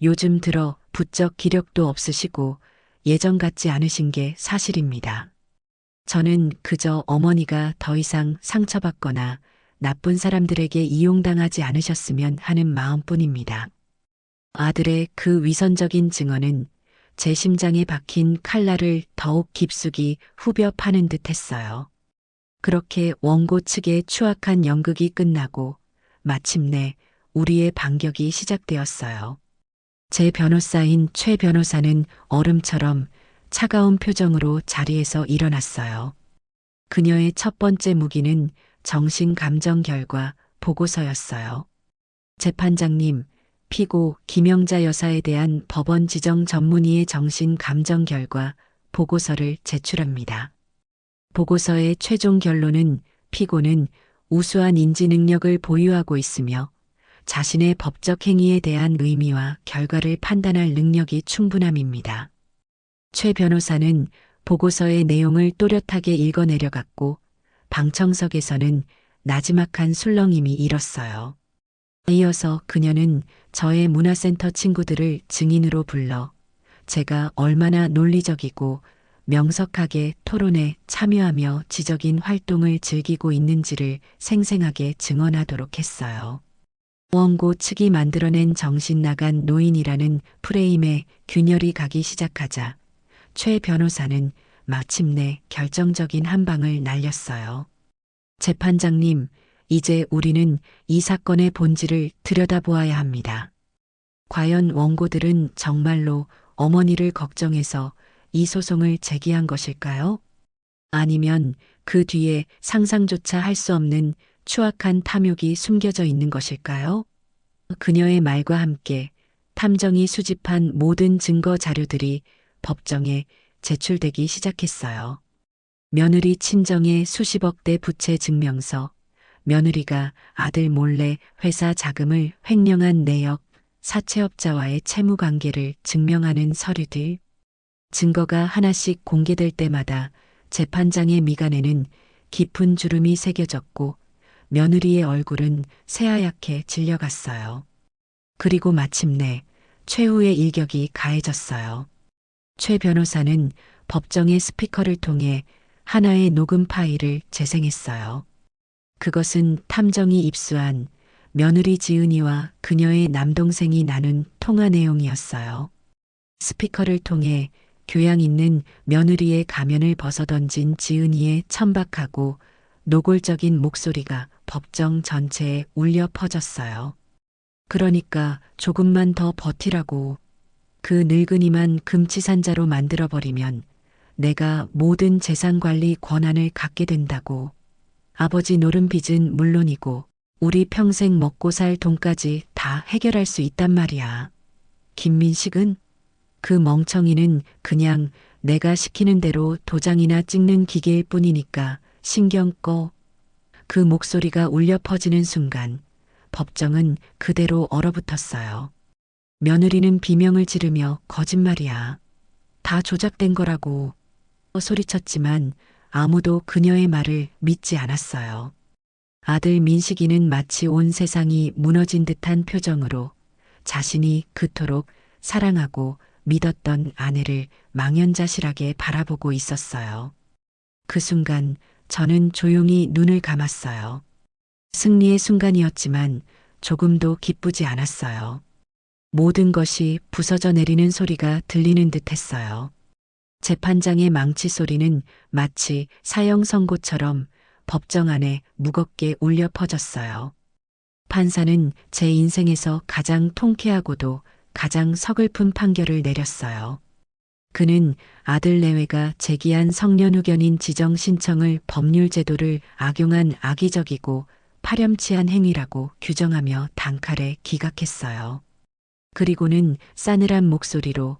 요즘 들어 부쩍 기력도 없으시고 예전 같지 않으신 게 사실입니다. 저는 그저 어머니가 더 이상 상처받거나 나쁜 사람들에게 이용당하지 않으셨으면 하는 마음뿐입니다. 아들의 그 위선적인 증언은 제 심장에 박힌 칼날을 더욱 깊숙이 후벼 파는 듯 했어요. 그렇게 원고 측의 추악한 연극이 끝나고 마침내 우리의 반격이 시작되었어요. 제 변호사인 최 변호사는 얼음처럼 차가운 표정으로 자리에서 일어났어요. 그녀의 첫 번째 무기는 정신 감정 결과 보고서였어요. 재판장님, 피고 김영자 여사에 대한 법원 지정 전문의의 정신 감정 결과 보고서를 제출합니다. 보고서의 최종 결론은 피고는 우수한 인지 능력을 보유하고 있으며 자신의 법적 행위에 대한 의미와 결과를 판단할 능력이 충분함입니다. 최 변호사는 보고서의 내용을 또렷하게 읽어내려갔고 방청석에서는 나지막한 술렁임이 일었어요. 이어서 그녀는 저의 문화센터 친구들을 증인으로 불러 제가 얼마나 논리적이고 명석하게 토론에 참여하며 지적인 활동을 즐기고 있는지를 생생하게 증언하도록 했어요. 원고 측이 만들어낸 정신 나간 노인이라는 프레임에 균열이 가기 시작하자 최 변호사는 마침내 결정적인 한 방을 날렸어요. 재판장님, 이제 우리는 이 사건의 본질을 들여다보아야 합니다. 과연 원고들은 정말로 어머니를 걱정해서 이 소송을 제기한 것일까요? 아니면 그 뒤에 상상조차 할 수 없는 추악한 탐욕이 숨겨져 있는 것일까요? 그녀의 말과 함께 탐정이 수집한 모든 증거 자료들이 법정에 제출되기 시작했어요. 며느리 친정의 수십억대 부채 증명서, 며느리가 아들 몰래 회사 자금을 횡령한 내역, 사채업자와의 채무 관계를 증명하는 서류들. 증거가 하나씩 공개될 때마다 재판장의 미간에는 깊은 주름이 새겨졌고 며느리의 얼굴은 새하얗게 질려갔어요. 그리고 마침내 최후의 일격이 가해졌어요. 최 변호사는 법정의 스피커를 통해 하나의 녹음 파일을 재생했어요. 그것은 탐정이 입수한 며느리 지은이와 그녀의 남동생이 나눈 통화 내용이었어요. 스피커를 통해 교양 있는 며느리의 가면을 벗어던진 지은이의 천박하고 노골적인 목소리가 법정 전체에 울려 퍼졌어요. 그러니까 조금만 더 버티라고. 그 늙은이만 금치산자로 만들어버리면 내가 모든 재산관리 권한을 갖게 된다고. 아버지 노른 빚은 물론이고 우리 평생 먹고 살 돈까지 다 해결할 수 있단 말이야. 김민식은? 그 멍청이는 그냥 내가 시키는 대로 도장이나 찍는 기계일 뿐이니까 신경 꺼. 그 목소리가 울려 퍼지는 순간 법정은 그대로 얼어붙었어요. 며느리는 비명을 지르며 거짓말이야. 다 조작된 거라고 소리쳤지만 아무도 그녀의 말을 믿지 않았어요. 아들 민식이는 마치 온 세상이 무너진 듯한 표정으로 자신이 그토록 사랑하고 믿었던 아내를 망연자실하게 바라보고 있었어요. 그 순간 저는 조용히 눈을 감았어요. 승리의 순간이었지만 조금도 기쁘지 않았어요. 모든 것이 부서져 내리는 소리가 들리는 듯 했어요. 재판장의 망치 소리는 마치 사형 선고처럼 법정 안에 무겁게 울려 퍼졌어요. 판사는 제 인생에서 가장 통쾌하고도 가장 서글픈 판결을 내렸어요. 그는 아들 내외가 제기한 성년후견인 지정 신청을 법률 제도를 악용한 악의적이고 파렴치한 행위라고 규정하며 단칼에 기각했어요. 그리고는 싸늘한 목소리로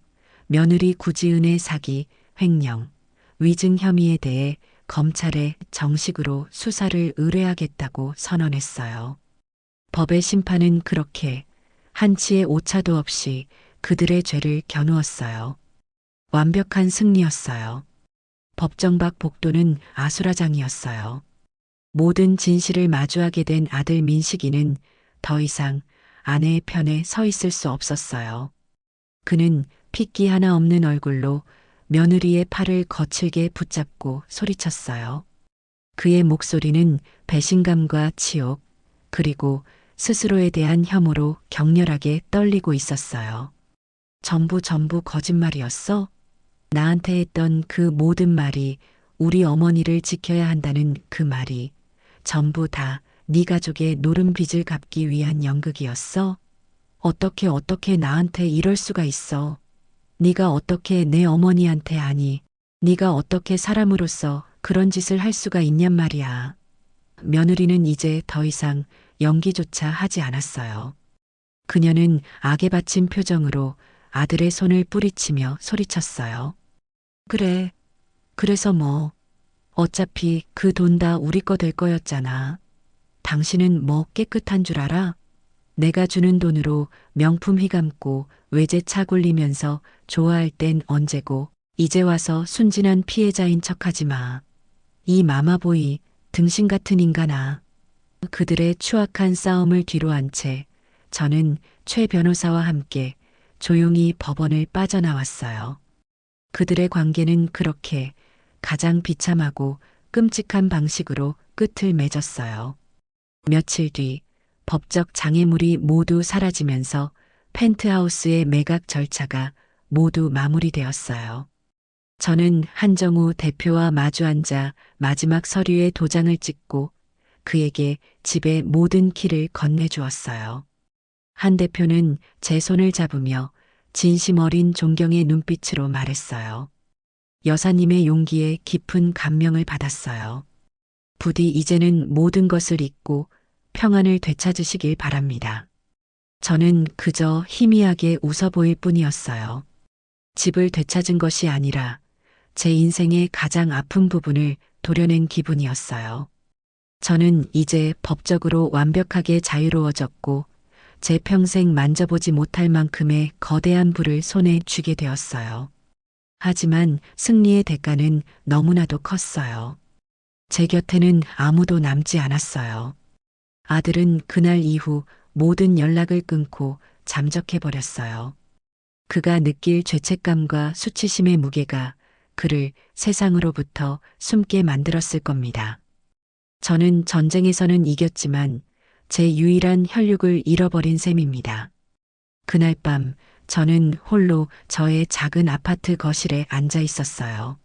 며느리 구지은의 사기, 횡령, 위증 혐의에 대해 검찰에 정식으로 수사를 의뢰하겠다고 선언했어요. 법의 심판은 그렇게 한치의 오차도 없이 그들의 죄를 겨누었어요. 완벽한 승리였어요. 법정 밖 복도는 아수라장이었어요. 모든 진실을 마주하게 된 아들 민식이는 더 이상 아내의 편에 서 있을 수 없었어요. 그는 핏기 하나 없는 얼굴로 며느리의 팔을 거칠게 붙잡고 소리쳤어요. 그의 목소리는 배신감과 치욕, 그리고 스스로에 대한 혐오로 격렬하게 떨리고 있었어요. 전부 거짓말이었어? 나한테 했던 그 모든 말이, 우리 어머니를 지켜야 한다는 그 말이 전부 다 네 가족의 노른 빚을 갚기 위한 연극이었어? 어떻게 나한테 이럴 수가 있어. 네가 어떻게 내 어머니한테 아니, 네가 어떻게 사람으로서 그런 짓을 할 수가 있냔 말이야. 며느리는 이제 더 이상 연기조차 하지 않았어요. 그녀는 악에 받친 표정으로 아들의 손을 뿌리치며 소리쳤어요. 그래, 그래서 뭐, 어차피 그 돈 다 우리 거 될 거였잖아. 당신은 뭐 깨끗한 줄 알아? 내가 주는 돈으로 명품 휘감고 외제차 굴리면서 좋아할 땐 언제고, 이제 와서 순진한 피해자인 척하지 마. 이 마마보이, 등신 같은 인간아. 그들의 추악한 싸움을 뒤로한 채 저는 최 변호사와 함께 조용히 법원을 빠져나왔어요. 그들의 관계는 그렇게 가장 비참하고 끔찍한 방식으로 끝을 맺었어요. 며칠 뒤 법적 장애물이 모두 사라지면서 펜트하우스의 매각 절차가 모두 마무리되었어요. 저는 한정우 대표와 마주 앉아 마지막 서류에 도장을 찍고 그에게 집의 모든 키를 건네주었어요. 한 대표는 제 손을 잡으며 진심 어린 존경의 눈빛으로 말했어요. 여사님의 용기에 깊은 감명을 받았어요. 부디 이제는 모든 것을 잊고 평안을 되찾으시길 바랍니다. 저는 그저 희미하게 웃어 보일 뿐이었어요. 집을 되찾은 것이 아니라 제 인생의 가장 아픈 부분을 도려낸 기분이었어요. 저는 이제 법적으로 완벽하게 자유로워졌고 제 평생 만져보지 못할 만큼의 거대한 부를 손에 쥐게 되었어요. 하지만 승리의 대가는 너무나도 컸어요. 제 곁에는 아무도 남지 않았어요. 아들은 그날 이후 모든 연락을 끊고 잠적해버렸어요. 그가 느낄 죄책감과 수치심의 무게가 그를 세상으로부터 숨게 만들었을 겁니다. 저는 전쟁에서는 이겼지만 제 유일한 혈육을 잃어버린 셈입니다. 그날 밤 저는 홀로 저의 작은 아파트 거실에 앉아 있었어요.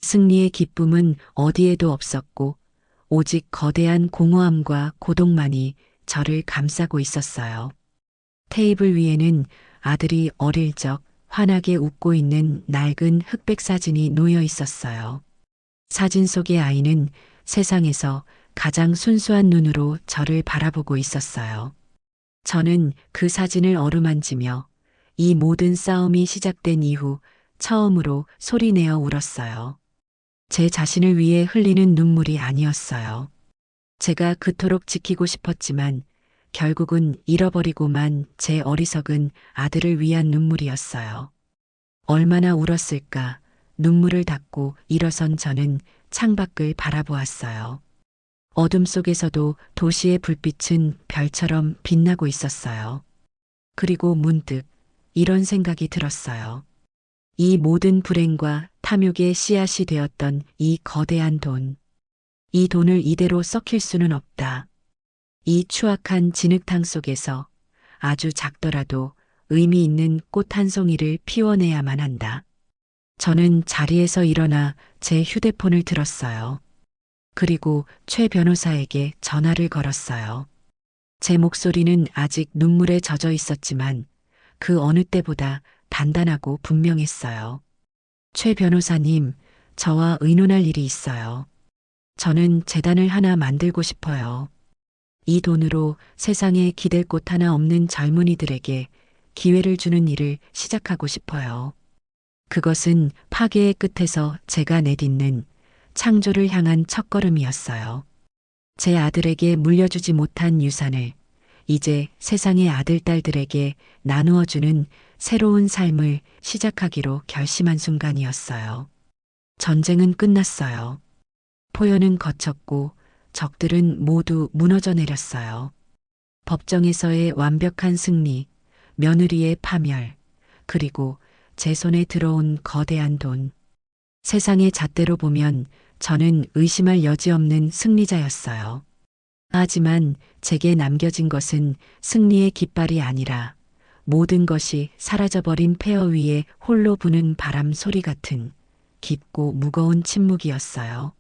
승리의 기쁨은 어디에도 없었고 오직 거대한 공허함과 고독만이 저를 감싸고 있었어요. 테이블 위에는 아들이 어릴 적 환하게 웃고 있는 낡은 흑백 사진이 놓여 있었어요. 사진 속의 아이는 세상에서 가장 순수한 눈으로 저를 바라보고 있었어요. 저는 그 사진을 어루만지며 이 모든 싸움이 시작된 이후 처음으로 소리내어 울었어요. 제 자신을 위해 흘리는 눈물이 아니었어요. 제가 그토록 지키고 싶었지만 결국은 잃어버리고만 제 어리석은 아들을 위한 눈물이었어요. 얼마나 울었을까. 눈물을 닦고 일어선 저는 창밖을 바라보았어요. 어둠 속에서도 도시의 불빛은 별처럼 빛나고 있었어요. 그리고 문득 이런 생각이 들었어요. 이 모든 불행과 탐욕의 씨앗이 되었던 이 거대한 돈. 이 돈을 이대로 썩힐 수는 없다. 이 추악한 진흙탕 속에서 아주 작더라도 의미 있는 꽃 한 송이를 피워내야만 한다. 저는 자리에서 일어나 제 휴대폰을 들었어요. 그리고 최 변호사에게 전화를 걸었어요. 제 목소리는 아직 눈물에 젖어 있었지만 그 어느 때보다 단단하고 분명했어요. 최 변호사님, 저와 의논할 일이 있어요. 저는 재단을 하나 만들고 싶어요. 이 돈으로 세상에 기댈 곳 하나 없는 젊은이들에게 기회를 주는 일을 시작하고 싶어요. 그것은 파괴의 끝에서 제가 내딛는 창조를 향한 첫걸음이었어요. 제 아들에게 물려주지 못한 유산을 이제 세상의 아들딸들에게 나누어주는 새로운 삶을 시작하기로 결심한 순간이었어요. 전쟁은 끝났어요. 포효는 거쳤고 적들은 모두 무너져 내렸어요. 법정에서의 완벽한 승리, 며느리의 파멸, 그리고 제 손에 들어온 거대한 돈. 세상의 잣대로 보면 저는 의심할 여지 없는 승리자였어요. 하지만 제게 남겨진 것은 승리의 깃발이 아니라 모든 것이 사라져버린 폐허 위에 홀로 부는 바람 소리 같은 깊고 무거운 침묵이었어요.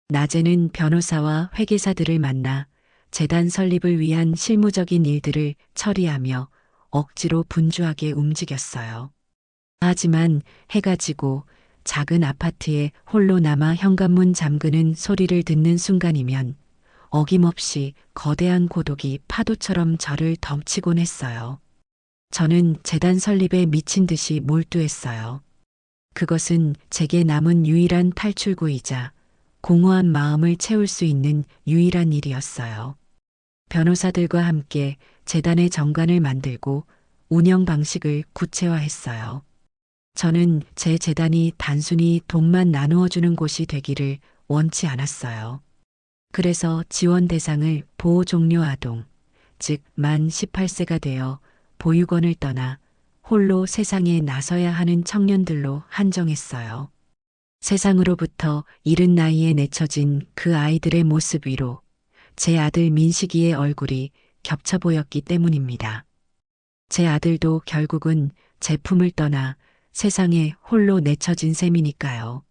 낮에는 변호사와 회계사들을 만나 재단 설립을 위한 실무적인 일들을 처리하며 억지로 분주하게 움직였어요. 하지만 해가 지고 작은 아파트에 홀로 남아 현관문 잠그는 소리를 듣는 순간이면 어김없이 거대한 고독이 파도처럼 저를 덮치곤 했어요. 저는 재단 설립에 미친 듯이 몰두했어요. 그것은 제게 남은 유일한 탈출구이자 공허한 마음을 채울 수 있는 유일한 일이었어요. 변호사들과 함께 재단의 정관을 만들고 운영 방식을 구체화했어요. 저는 제 재단이 단순히 돈만 나누어 주는 곳이 되기를 원치 않았어요. 그래서 지원 대상을 보호 종료 아동, 즉 만 18세가 되어 보육원을 떠나 홀로 세상에 나서야 하는 청년들로 한정했어요. 세상으로부터 이른 나이에 내쳐진 그 아이들의 모습 위로 제 아들 민식이의 얼굴이 겹쳐 보였기 때문입니다. 제 아들도 결국은 제품을 떠나 세상에 홀로 내쳐진 셈이니까요.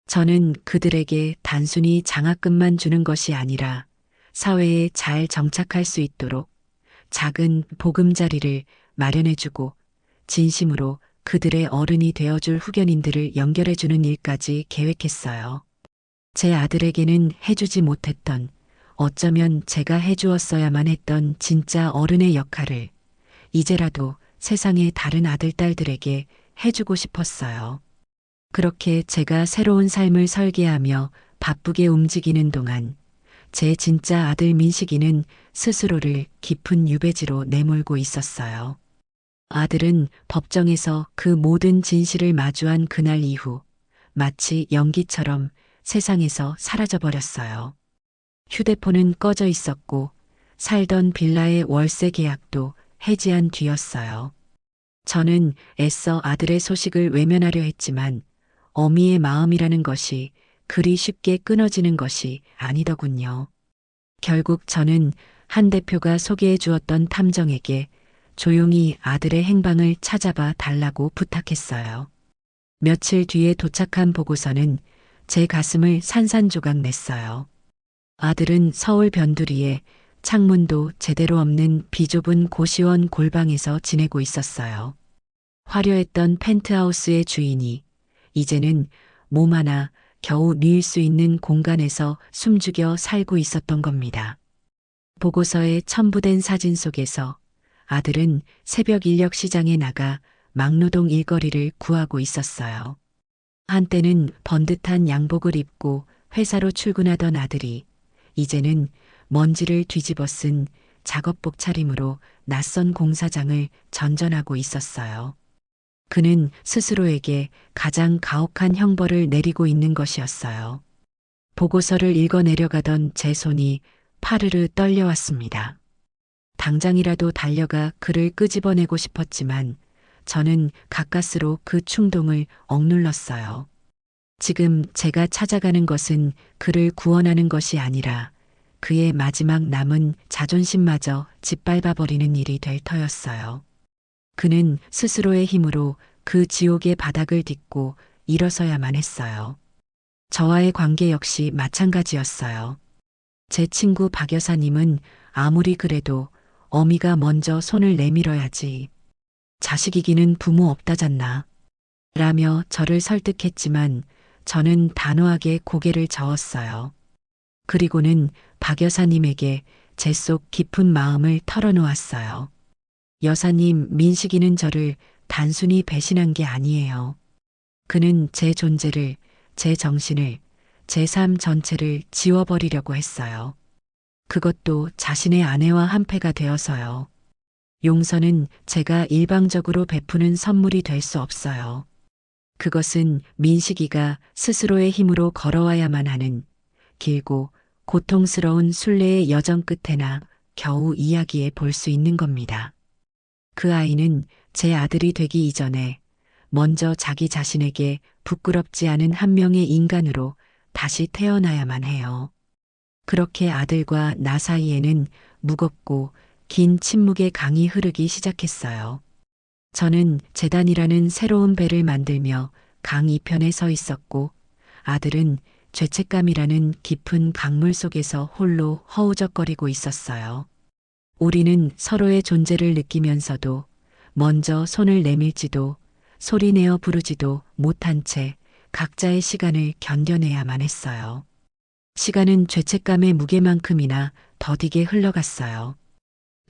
저는 그들에게 단순히 장학금만 주는 것이 아니라 사회에 잘 정착할 수 있도록 작은 보금자리를 마련해주고 진심으로 그들의 어른이 되어줄 후견인들을 연결해주는 일까지 계획했어요. 제 아들에게는 해주지 못했던, 어쩌면 제가 해주었어야만 했던 진짜 어른의 역할을 이제라도 세상의 다른 아들, 딸들에게 해주고 싶었어요. 그렇게 제가 새로운 삶을 설계하며 바쁘게 움직이는 동안 제 진짜 아들 민식이는 스스로를 깊은 유배지로 내몰고 있었어요. 아들은 법정에서 그 모든 진실을 마주한 그날 이후 마치 연기처럼 세상에서 사라져버렸어요. 휴대폰은 꺼져 있었고 살던 빌라의 월세 계약도 해지한 뒤였어요. 저는 애써 아들의 소식을 외면하려 했지만 어미의 마음이라는 것이 그리 쉽게 끊어지는 것이 아니더군요. 결국 저는 한 대표가 소개해 주었던 탐정에게 조용히 아들의 행방을 찾아봐 달라고 부탁했어요. 며칠 뒤에 도착한 보고서는 제 가슴을 산산조각 냈어요. 아들은 서울 변두리에 창문도 제대로 없는 비좁은 고시원 골방에서 지내고 있었어요. 화려했던 펜트하우스의 주인이 이제는 몸 하나 겨우 뉘을 수 있는 공간에서 숨죽여 살고 있었던 겁니다. 보고서에 첨부된 사진 속에서 아들은 새벽 인력 시장에 나가 막노동 일거리를 구하고 있었어요. 한때는 번듯한 양복을 입고 회사로 출근하던 아들이 이제는 먼지를 뒤집어 쓴 작업복 차림으로 낯선 공사장을 전전하고 있었어요. 그는 스스로에게 가장 가혹한 형벌을 내리고 있는 것이었어요. 보고서를 읽어 내려가던 제 손이 파르르 떨려왔습니다. 당장이라도 달려가 그를 끄집어내고 싶었지만 저는 가까스로 그 충동을 억눌렀어요. 지금 제가 찾아가는 것은 그를 구원하는 것이 아니라 그의 마지막 남은 자존심마저 짓밟아버리는 일이 될 터였어요. 그는 스스로의 힘으로 그 지옥의 바닥을 딛고 일어서야만 했어요. 저와의 관계 역시 마찬가지였어요. 제 친구 박 여사님은 아무리 그래도 어미가 먼저 손을 내밀어야지. 자식 이기는 부모 없다잖나. 라며 저를 설득했지만 저는 단호하게 고개를 저었어요. 그리고는 박 여사님에게 제 속 깊은 마음을 털어놓았어요. 여사님, 민식이는 저를 단순히 배신한 게 아니에요. 그는 제 존재를, 제 정신을, 제 삶 전체를 지워버리려고 했어요. 그것도 자신의 아내와 한패가 되어서요. 용서는 제가 일방적으로 베푸는 선물이 될 수 없어요. 그것은 민식이가 스스로의 힘으로 걸어와야만 하는 길고 고통스러운 순례의 여정 끝에나 겨우 이야기해 볼 수 있는 겁니다. 그 아이는 제 아들이 되기 이전에 먼저 자기 자신에게 부끄럽지 않은 한 명의 인간으로 다시 태어나야만 해요. 그렇게 아들과 나 사이에는 무겁고 긴 침묵의 강이 흐르기 시작했어요. 저는 재단이라는 새로운 배를 만들며 강 이편에 서 있었고 아들은 죄책감이라는 깊은 강물 속에서 홀로 허우적거리고 있었어요. 우리는 서로의 존재를 느끼면서도 먼저 손을 내밀지도 소리내어 부르지도 못한 채 각자의 시간을 견뎌내야만 했어요. 시간은 죄책감의 무게만큼이나 더디게 흘러갔어요.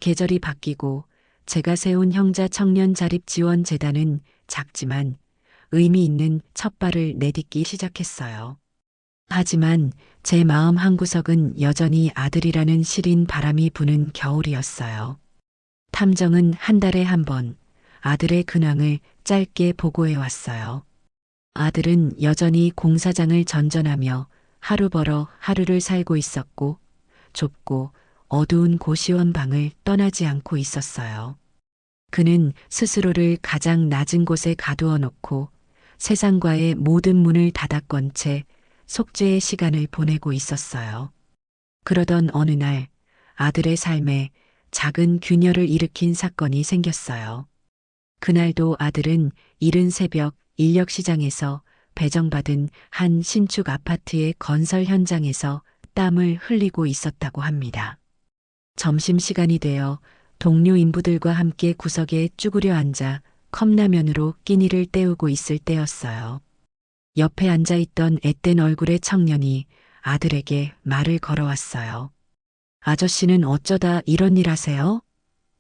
계절이 바뀌고 제가 세운 형자 청년 자립 지원 재단은 작지만 의미 있는 첫 발을 내딛기 시작했어요. 하지만 제 마음 한구석은 여전히 아들이라는 시린 바람이 부는 겨울이었어요. 탐정은 한 달에 한 번 아들의 근황을 짧게 보고해 왔어요. 아들은 여전히 공사장을 전전하며 하루 벌어 하루를 살고 있었고 좁고 어두운 고시원 방을 떠나지 않고 있었어요. 그는 스스로를 가장 낮은 곳에 가두어 놓고 세상과의 모든 문을 닫아건 채 속죄의 시간을 보내고 있었어요. 그러던 어느 날 아들의 삶에 작은 균열을 일으킨 사건이 생겼어요. 그날도 아들은 이른 새벽 인력시장에서 배정받은 한 신축 아파트의 건설 현장에서 땀을 흘리고 있었다고 합니다. 점심시간이 되어 동료 인부들과 함께 구석에 쭈그려 앉아 컵라면으로 끼니를 때우고 있을 때였어요. 옆에 앉아있던 앳된 얼굴의 청년이 아들에게 말을 걸어왔어요. 아저씨는 어쩌다 이런 일 하세요?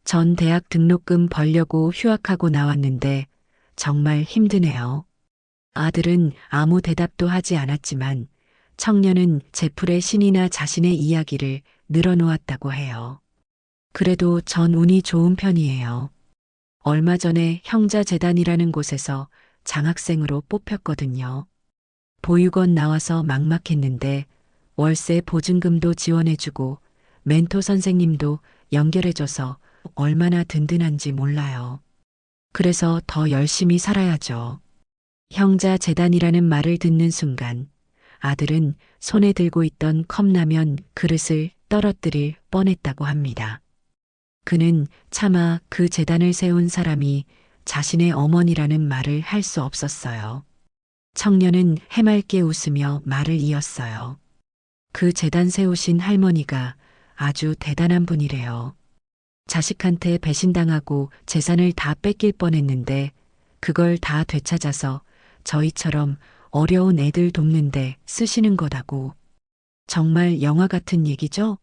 전 대학 등록금 벌려고 휴학하고 나왔는데 정말 힘드네요. 아들은 아무 대답도 하지 않았지만 청년은 제풀에 신이나 자신의 이야기를 늘어놓았다고 해요. 그래도 전 운이 좋은 편이에요. 얼마 전에 형자재단이라는 곳에서 장학생으로 뽑혔거든요. 보육원 나와서 막막했는데 월세 보증금도 지원해주고 멘토 선생님도 연결해줘서 얼마나 든든한지 몰라요. 그래서 더 열심히 살아야죠. 형자재단이라는 말을 듣는 순간 아들은 손에 들고 있던 컵라면 그릇을 떨어뜨릴 뻔했다고 합니다. 그는 차마 그 재단을 세운 사람이 자신의 어머니라는 말을 할 수 없었어요. 청년은 해맑게 웃으며 말을 이었어요. 그 재단 세우신 할머니가 아주 대단한 분이래요. 자식한테 배신당하고 재산을 다 뺏길 뻔했는데 그걸 다 되찾아서 저희처럼 어려운 애들 돕는데 쓰시는 거다고. 정말 영화 같은 얘기죠?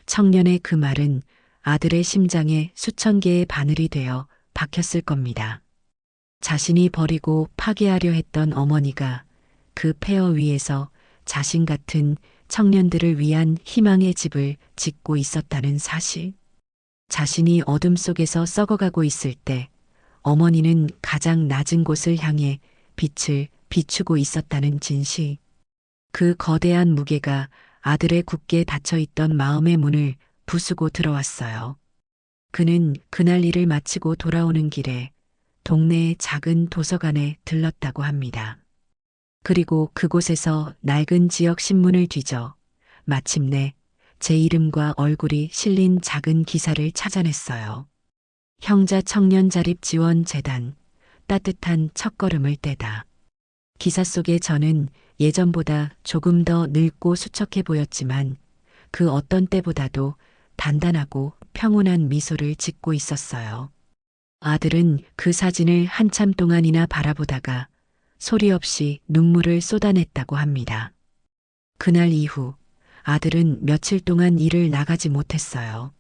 청년의 그 말은 아들의 심장에 수천 개의 바늘이 되어 박혔을 겁니다. 자신이 버리고 파괴하려 했던 어머니가 그 폐허 위에서 자신 같은 청년들을 위한 희망의 집을 짓고 있었다는 사실. 자신이 어둠 속에서 썩어가고 있을 때 어머니는 가장 낮은 곳을 향해 빛을 비추고 있었다는 진실. 그 거대한 무게가 아들의 굳게 닫혀있던 마음의 문을 부수고 들어왔어요. 그는 그날 일을 마치고 돌아오는 길에 동네의 작은 도서관에 들렀다고 합니다. 그리고 그곳에서 낡은 지역 신문을 뒤져 마침내 제 이름과 얼굴이 실린 작은 기사를 찾아냈어요. 형자 청년 자립 지원 재단, 따뜻한 첫걸음을 떼다. 기사 속에 저는 예전보다 조금 더 늙고 수척해 보였지만 그 어떤 때보다도 단단하고 평온한 미소를 짓고 있었어요. 아들은 그 사진을 한참 동안이나 바라보다가 소리 없이 눈물을 쏟아냈다고 합니다. 그날 이후 아들은 며칠 동안 일을 나가지 못했어요.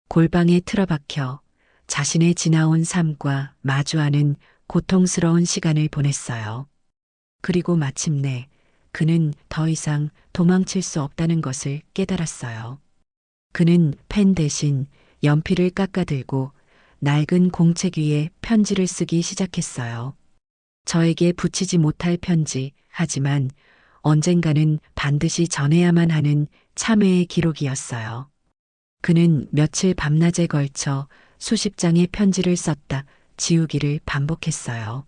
골방에 틀어박혀 자신의 지나온 삶과 마주하는 고통스러운 시간을 보냈어요. 그리고 마침내 그는 더 이상 도망칠 수 없다는 것을 깨달았어요. 그는 펜 대신 연필을 깎아들고 낡은 공책 위에 편지를 쓰기 시작했어요. 저에게 붙이지 못할 편지, 하지만 언젠가는 반드시 전해야만 하는 참회의 기록이었어요. 그는 며칠 밤낮에 걸쳐 수십 장의 편지를 썼다 지우기를 반복했어요.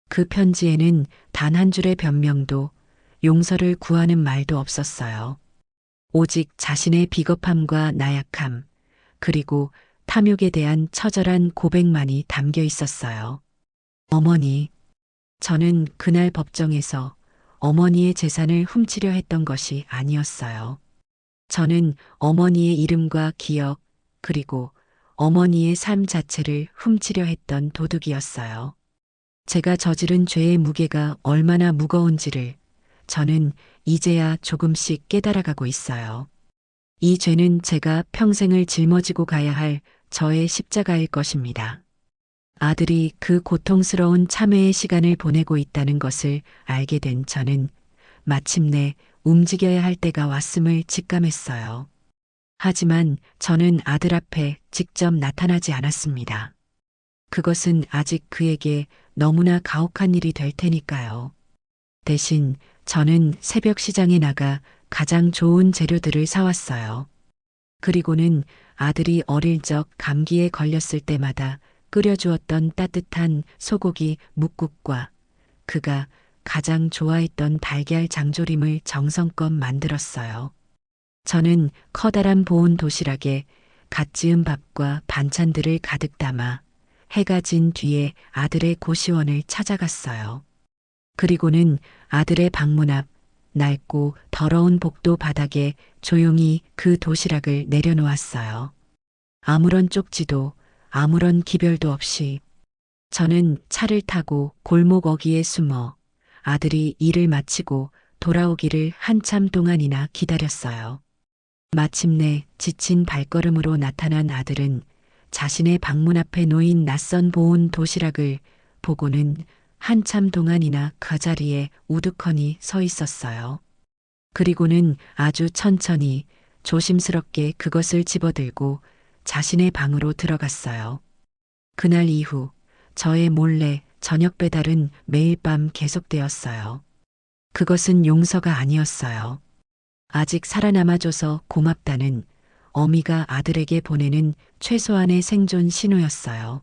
그 편지에는 단 한 줄의 변명도 용서를 구하는 말도 없었어요. 오직 자신의 비겁함과 나약함, 그리고 탐욕에 대한 처절한 고백만이 담겨 있었어요. 어머니, 저는 그날 법정에서 어머니의 재산을 훔치려 했던 것이 아니었어요. 저는 어머니의 이름과 기억, 그리고 어머니의 삶 자체를 훔치려 했던 도둑이었어요. 제가 저지른 죄의 무게가 얼마나 무거운지를 저는 이제야 조금씩 깨달아가고 있어요. 이 죄는 제가 평생을 짊어지고 가야 할 저의 십자가일 것입니다. 아들이 그 고통스러운 참회의 시간을 보내고 있다는 것을 알게 된 저는 마침내 움직여야 할 때가 왔음을 직감했어요. 하지만 저는 아들 앞에 직접 나타나지 않았습니다. 그것은 아직 그에게 너무나 가혹한 일이 될 테니까요. 대신 저는 새벽 시장에 나가 가장 좋은 재료들을 사왔어요. 그리고는 아들이 어릴 적 감기에 걸렸을 때마다 끓여주었던 따뜻한 소고기 묵국과 그가 가장 좋아했던 달걀 장조림을 정성껏 만들었어요. 저는 커다란 보온 도시락에 갓 지은 밥과 반찬들을 가득 담아 해가 진 뒤에 아들의 고시원을 찾아갔어요. 그리고는 아들의 방문 앞 낡고 더러운 복도 바닥에 조용히 그 도시락을 내려놓았어요. 아무런 쪽지도 아무런 기별도 없이 저는 차를 타고 골목 어귀에 숨어 아들이 일을 마치고 돌아오기를 한참 동안이나 기다렸어요. 마침내 지친 발걸음으로 나타난 아들은 자신의 방문 앞에 놓인 낯선 보온 도시락을 보고는 한참 동안이나 그 자리에 우두커니 서 있었어요. 그리고는 아주 천천히 조심스럽게 그것을 집어들고 자신의 방으로 들어갔어요. 그날 이후 저의 몰래 저녁 배달은 매일 밤 계속되었어요. 그것은 용서가 아니었어요. 아직 살아남아줘서 고맙다는 어미가 아들에게 보내는 최소한의 생존 신호였어요.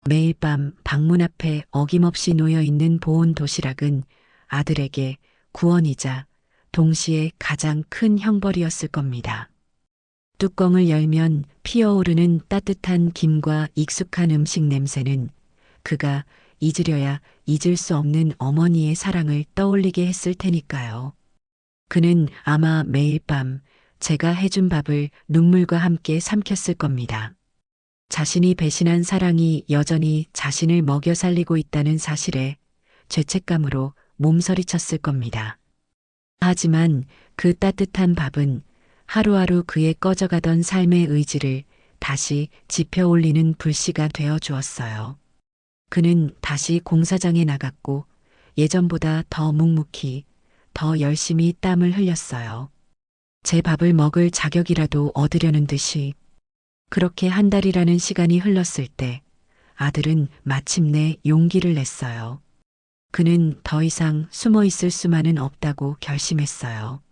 매일 밤 방문 앞에 어김없이 놓여 있는 보온 도시락은 아들에게 구원이자 동시에 가장 큰 형벌이었을 겁니다. 뚜껑을 열면 피어오르는 따뜻한 김과 익숙한 음식 냄새는 그가 잊으려야 잊을 수 없는 어머니의 사랑을 떠올리게 했을 테니까요. 그는 아마 매일 밤 제가 해준 밥을 눈물과 함께 삼켰을 겁니다. 자신이 배신한 사랑이 여전히 자신을 먹여 살리고 있다는 사실에 죄책감으로 몸서리쳤을 겁니다. 하지만 그 따뜻한 밥은 하루하루 그의 꺼져가던 삶의 의지를 다시 지펴 올리는 불씨가 되어 주었어요. 그는 다시 공사장에 나갔고 예전보다 더 묵묵히, 더 열심히 땀을 흘렸어요. 제 밥을 먹을 자격이라도 얻으려는 듯이. 그렇게 한 달이라는 시간이 흘렀을 때 아들은 마침내 용기를 냈어요. 그는 더 이상 숨어 있을 수만은 없다고 결심했어요.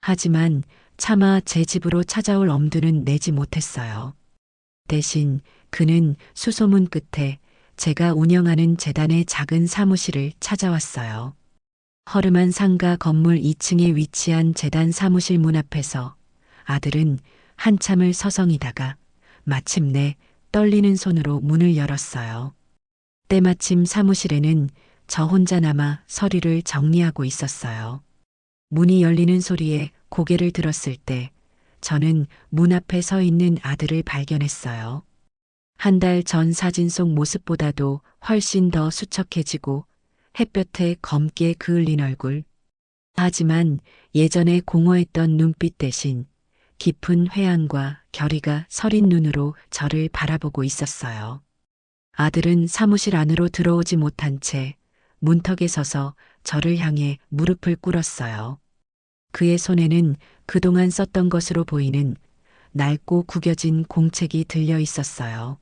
하지만 차마 제 집으로 찾아올 엄두는 내지 못했어요. 대신 그는 수소문 끝에 제가 운영하는 재단의 작은 사무실을 찾아왔어요. 허름한 상가 건물 2층에 위치한 재단 사무실 문 앞에서 아들은 한참을 서성이다가 마침내 떨리는 손으로 문을 열었어요. 때마침 사무실에는 저 혼자 남아 서류를 정리하고 있었어요. 문이 열리는 소리에 고개를 들었을 때 저는 문 앞에 서 있는 아들을 발견했어요. 한 달 전 사진 속 모습보다도 훨씬 더 수척해지고 햇볕에 검게 그을린 얼굴. 하지만 예전에 공허했던 눈빛 대신 깊은 회한과 결의가 서린 눈으로 저를 바라보고 있었어요. 아들은 사무실 안으로 들어오지 못한 채 문턱에 서서 저를 향해 무릎을 꿇었어요. 그의 손에는 그동안 썼던 것으로 보이는 낡고 구겨진 공책이 들려 있었어요.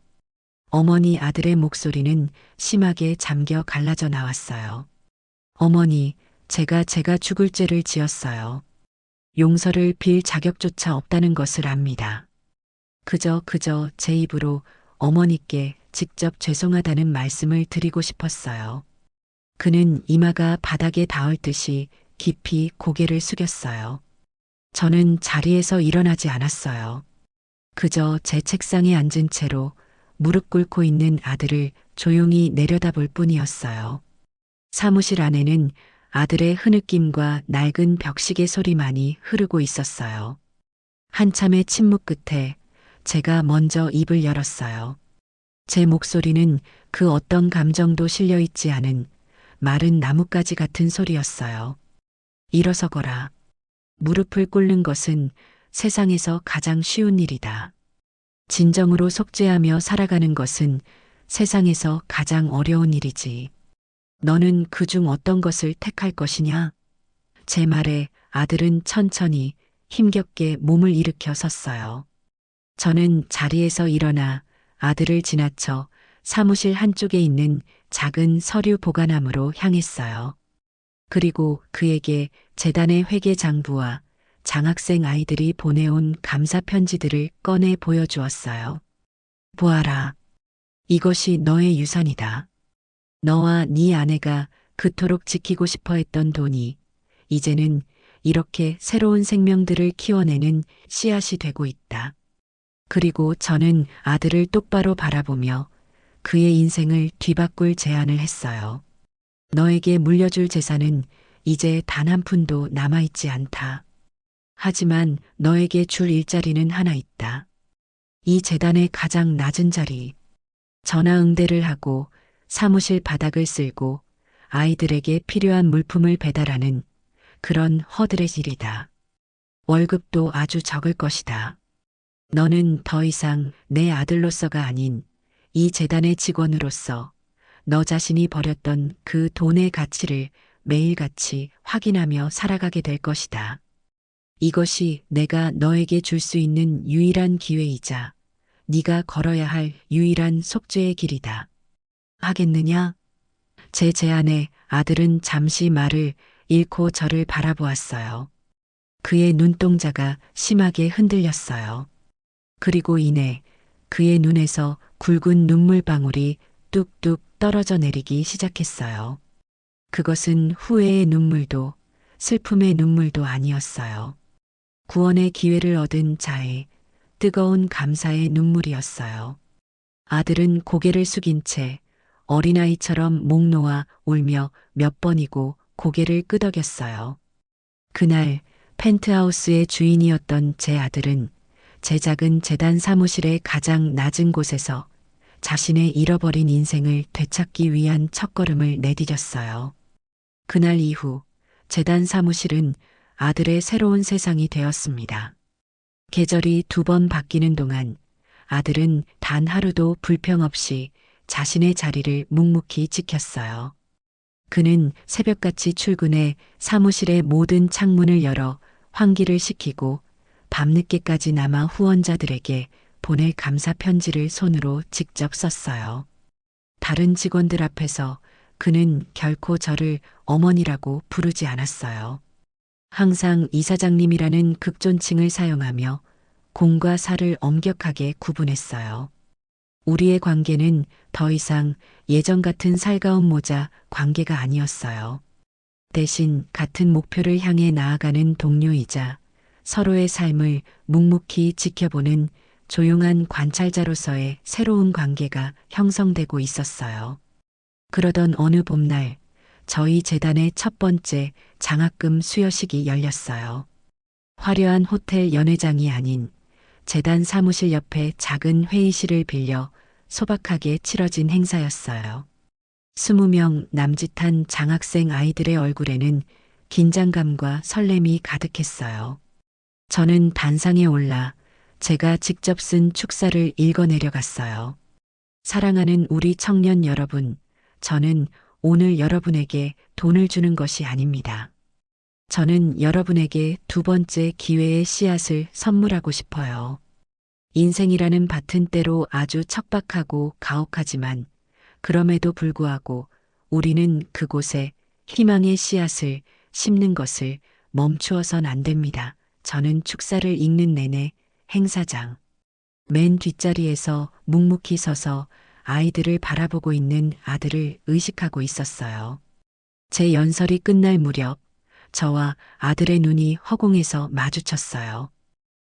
어머니 아들의 목소리는 심하게 잠겨 갈라져 나왔어요. 어머니, 제가 죽을 죄를 지었어요. 용서를 빌 자격조차 없다는 것을 압니다. 그저 제 입으로 어머니께 직접 죄송하다는 말씀을 드리고 싶었어요. 그는 이마가 바닥에 닿을 듯이 깊이 고개를 숙였어요. 저는 자리에서 일어나지 않았어요. 그저 제 책상에 앉은 채로 무릎 꿇고 있는 아들을 조용히 내려다볼 뿐이었어요. 사무실 안에는 아들의 흐느낌과 낡은 벽시계 소리만이 흐르고 있었어요. 한참의 침묵 끝에 제가 먼저 입을 열었어요. 제 목소리는 그 어떤 감정도 실려 있지 않은 마른 나뭇가지 같은 소리였어요. 일어서거라. 무릎을 꿇는 것은 세상에서 가장 쉬운 일이다. 진정으로 속죄하며 살아가는 것은 세상에서 가장 어려운 일이지. 너는 그중 어떤 것을 택할 것이냐? 제 말에 아들은 천천히 힘겹게 몸을 일으켜 섰어요. 저는 자리에서 일어나 아들을 지나쳐 사무실 한쪽에 있는 작은 서류 보관함으로 향했어요. 그리고 그에게 재단의 회계장부와 장학생 아이들이 보내온 감사 편지들을 꺼내 보여주었어요. 보아라. 이것이 너의 유산이다. 너와 네 아내가 그토록 지키고 싶어 했던 돈이 이제는 이렇게 새로운 생명들을 키워내는 씨앗이 되고 있다. 그리고 저는 아들을 똑바로 바라보며 그의 인생을 뒤바꿀 제안을 했어요. 너에게 물려줄 재산은 이제 단 한 푼도 남아있지 않다. 하지만 너에게 줄 일자리는 하나 있다. 이 재단의 가장 낮은 자리. 전화 응대를 하고 사무실 바닥을 쓸고 아이들에게 필요한 물품을 배달하는 그런 허들의 일이다. 월급도 아주 적을 것이다. 너는 더 이상 내 아들로서가 아닌 이 재단의 직원으로서 너 자신이 버렸던 그 돈의 가치를 매일같이 확인하며 살아가게 될 것이다. 이것이 내가 너에게 줄 수 있는 유일한 기회이자 네가 걸어야 할 유일한 속죄의 길이다. 하겠느냐? 제 제안에 아들은 잠시 말을 잃고 저를 바라보았어요. 그의 눈동자가 심하게 흔들렸어요. 그리고 이내 그의 눈에서 굵은 눈물방울이 뚝뚝 떨어져 내리기 시작했어요. 그것은 후회의 눈물도 슬픔의 눈물도 아니었어요. 구원의 기회를 얻은 자의 뜨거운 감사의 눈물이었어요. 아들은 고개를 숙인 채 어린아이처럼 목 놓아 울며 몇 번이고 고개를 끄덕였어요. 그날 펜트하우스의 주인이었던 제 아들은 제 작은 재단 사무실의 가장 낮은 곳에서 자신의 잃어버린 인생을 되찾기 위한 첫걸음을 내디뎠어요. 그날 이후 재단 사무실은 아들의 새로운 세상이 되었습니다. 계절이 2번 바뀌는 동안 아들은 단 하루도 불평 없이 자신의 자리를 묵묵히 지켰어요. 그는 새벽같이 출근해 사무실의 모든 창문을 열어 환기를 시키고 밤늦게까지 남아 후원자들에게 보낼 감사 편지를 손으로 직접 썼어요. 다른 직원들 앞에서 그는 결코 저를 어머니라고 부르지 않았어요. 항상 이사장님이라는 극존칭을 사용하며 공과 사를 엄격하게 구분했어요. 우리의 관계는 더 이상 예전 같은 살가운 모자 관계가 아니었어요. 대신 같은 목표를 향해 나아가는 동료이자 서로의 삶을 묵묵히 지켜보는 조용한 관찰자로서의 새로운 관계가 형성되고 있었어요. 그러던 어느 봄날 저희 재단의 첫 번째 장학금 수여식이 열렸어요. 화려한 호텔 연회장이 아닌 재단 사무실 옆에 작은 회의실을 빌려 소박하게 치러진 행사였어요. 20명 남짓한 장학생 아이들의 얼굴에는 긴장감과 설렘이 가득했어요. 저는 단상에 올라 제가 직접 쓴 축사를 읽어내려갔어요. 사랑하는 우리 청년 여러분, 저는 오늘 여러분에게 돈을 주는 것이 아닙니다. 저는 여러분에게 2번째 기회의 씨앗을 선물하고 싶어요. 인생이라는 밭은 때로 아주 척박하고 가혹하지만 그럼에도 불구하고 우리는 그곳에 희망의 씨앗을 심는 것을 멈추어선 안 됩니다. 저는 축사를 읽는 내내 행사장 맨 뒷자리에서 묵묵히 서서 아이들을 바라보고 있는 아들을 의식하고 있었어요. 제 연설이 끝날 무렵 저와 아들의 눈이 허공에서 마주쳤어요.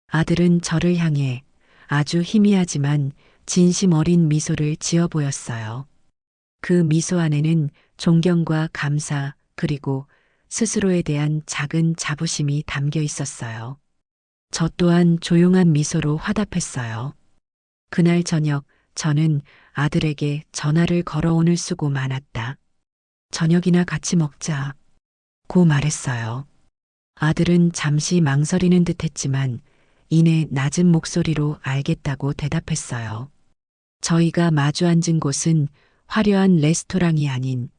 아들은 저를 향해 아주 희미하지만 진심 어린 미소를 지어 보였어요. 그 미소 안에는 존경과 감사 그리고 스스로에 대한 작은 자부심이 담겨 있었어요. 저 또한 조용한 미소로 화답했어요. 그날 저녁 저는 아들에게 전화를 걸어 오늘 수고 많았다. 저녁이나 같이 먹자. 고 말했어요. 아들은 잠시 망설이는 듯 했지만 이내 낮은 목소리로 알겠다고 대답했어요. 저희가 마주 앉은 곳은 화려한 레스토랑이 아닌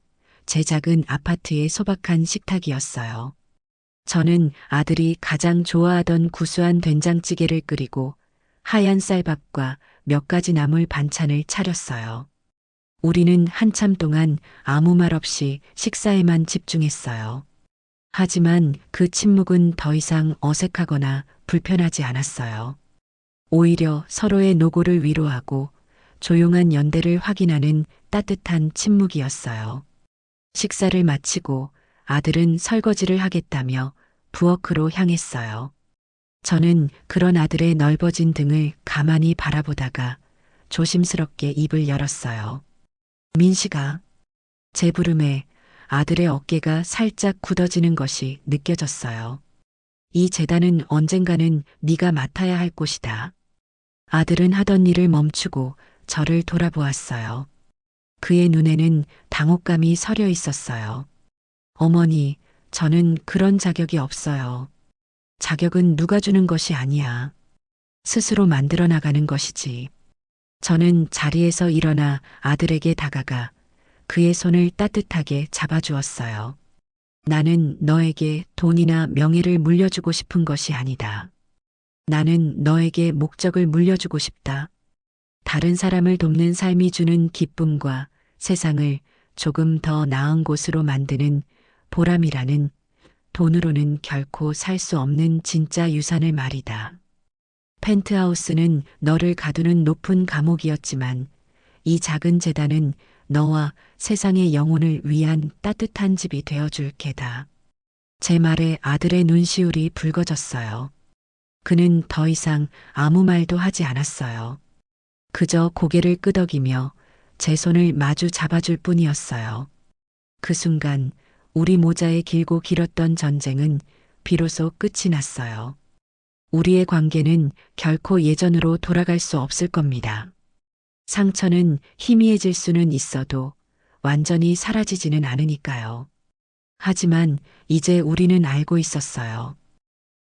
제 작은 아파트의 소박한 식탁이었어요. 저는 아들이 가장 좋아하던 구수한 된장찌개를 끓이고 하얀 쌀밥과 몇 가지 나물 반찬을 차렸어요. 우리는 한참 동안 아무 말 없이 식사에만 집중했어요. 하지만 그 침묵은 더 이상 어색하거나 불편하지 않았어요. 오히려 서로의 노고를 위로하고 조용한 연대를 확인하는 따뜻한 침묵이었어요. 식사를 마치고 아들은 설거지를 하겠다며 부엌으로 향했어요. 저는 그런 아들의 넓어진 등을 가만히 바라보다가 조심스럽게 입을 열었어요. 민식아. 제 부름에 아들의 어깨가 살짝 굳어지는 것이 느껴졌어요. 이 재단은 언젠가는 네가 맡아야 할 곳이다. 아들은 하던 일을 멈추고 저를 돌아보았어요. 그의 눈에는 당혹감이 서려 있었어요. 어머니, 저는 그런 자격이 없어요. 자격은 누가 주는 것이 아니야. 스스로 만들어 나가는 것이지. 저는 자리에서 일어나 아들에게 다가가 그의 손을 따뜻하게 잡아주었어요. 나는 너에게 돈이나 명예를 물려주고 싶은 것이 아니다. 나는 너에게 목적을 물려주고 싶다. 다른 사람을 돕는 삶이 주는 기쁨과 세상을 조금 더 나은 곳으로 만드는 보람이라는 돈으로는 결코 살 수 없는 진짜 유산을 말이다. 펜트하우스는 너를 가두는 높은 감옥이었지만 이 작은 재단은 너와 세상의 영혼을 위한 따뜻한 집이 되어줄 게다. 제 말에 아들의 눈시울이 붉어졌어요. 그는 더 이상 아무 말도 하지 않았어요. 그저 고개를 끄덕이며 제 손을 마주 잡아줄 뿐이었어요. 그 순간 우리 모자의 길고 길었던 전쟁은 비로소 끝이 났어요. 우리의 관계는 결코 예전으로 돌아갈 수 없을 겁니다. 상처는 희미해질 수는 있어도 완전히 사라지지는 않으니까요. 하지만 이제 우리는 알고 있었어요.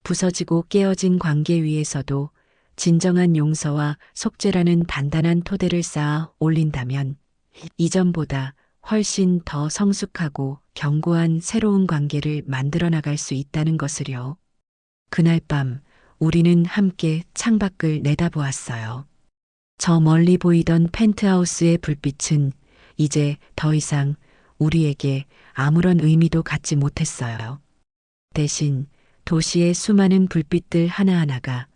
부서지고 깨어진 관계 위에서도 진정한 용서와 속죄라는 단단한 토대를 쌓아 올린다면 이전보다 훨씬 더 성숙하고 견고한 새로운 관계를 만들어 나갈 수 있다는 것을요. 그날 밤 우리는 함께 창밖을 내다보았어요. 저 멀리 보이던 펜트하우스의 불빛은 이제 더 이상 우리에게 아무런 의미도 갖지 못했어요. 대신 도시의 수많은 불빛들 하나하나가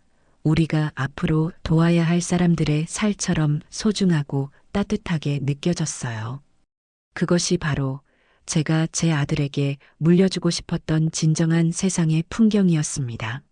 우리가 앞으로 도와야 할 사람들의 살처럼 소중하고 따뜻하게 느껴졌어요. 그것이 바로 제가 제 아들에게 물려주고 싶었던 진정한 세상의 풍경이었습니다.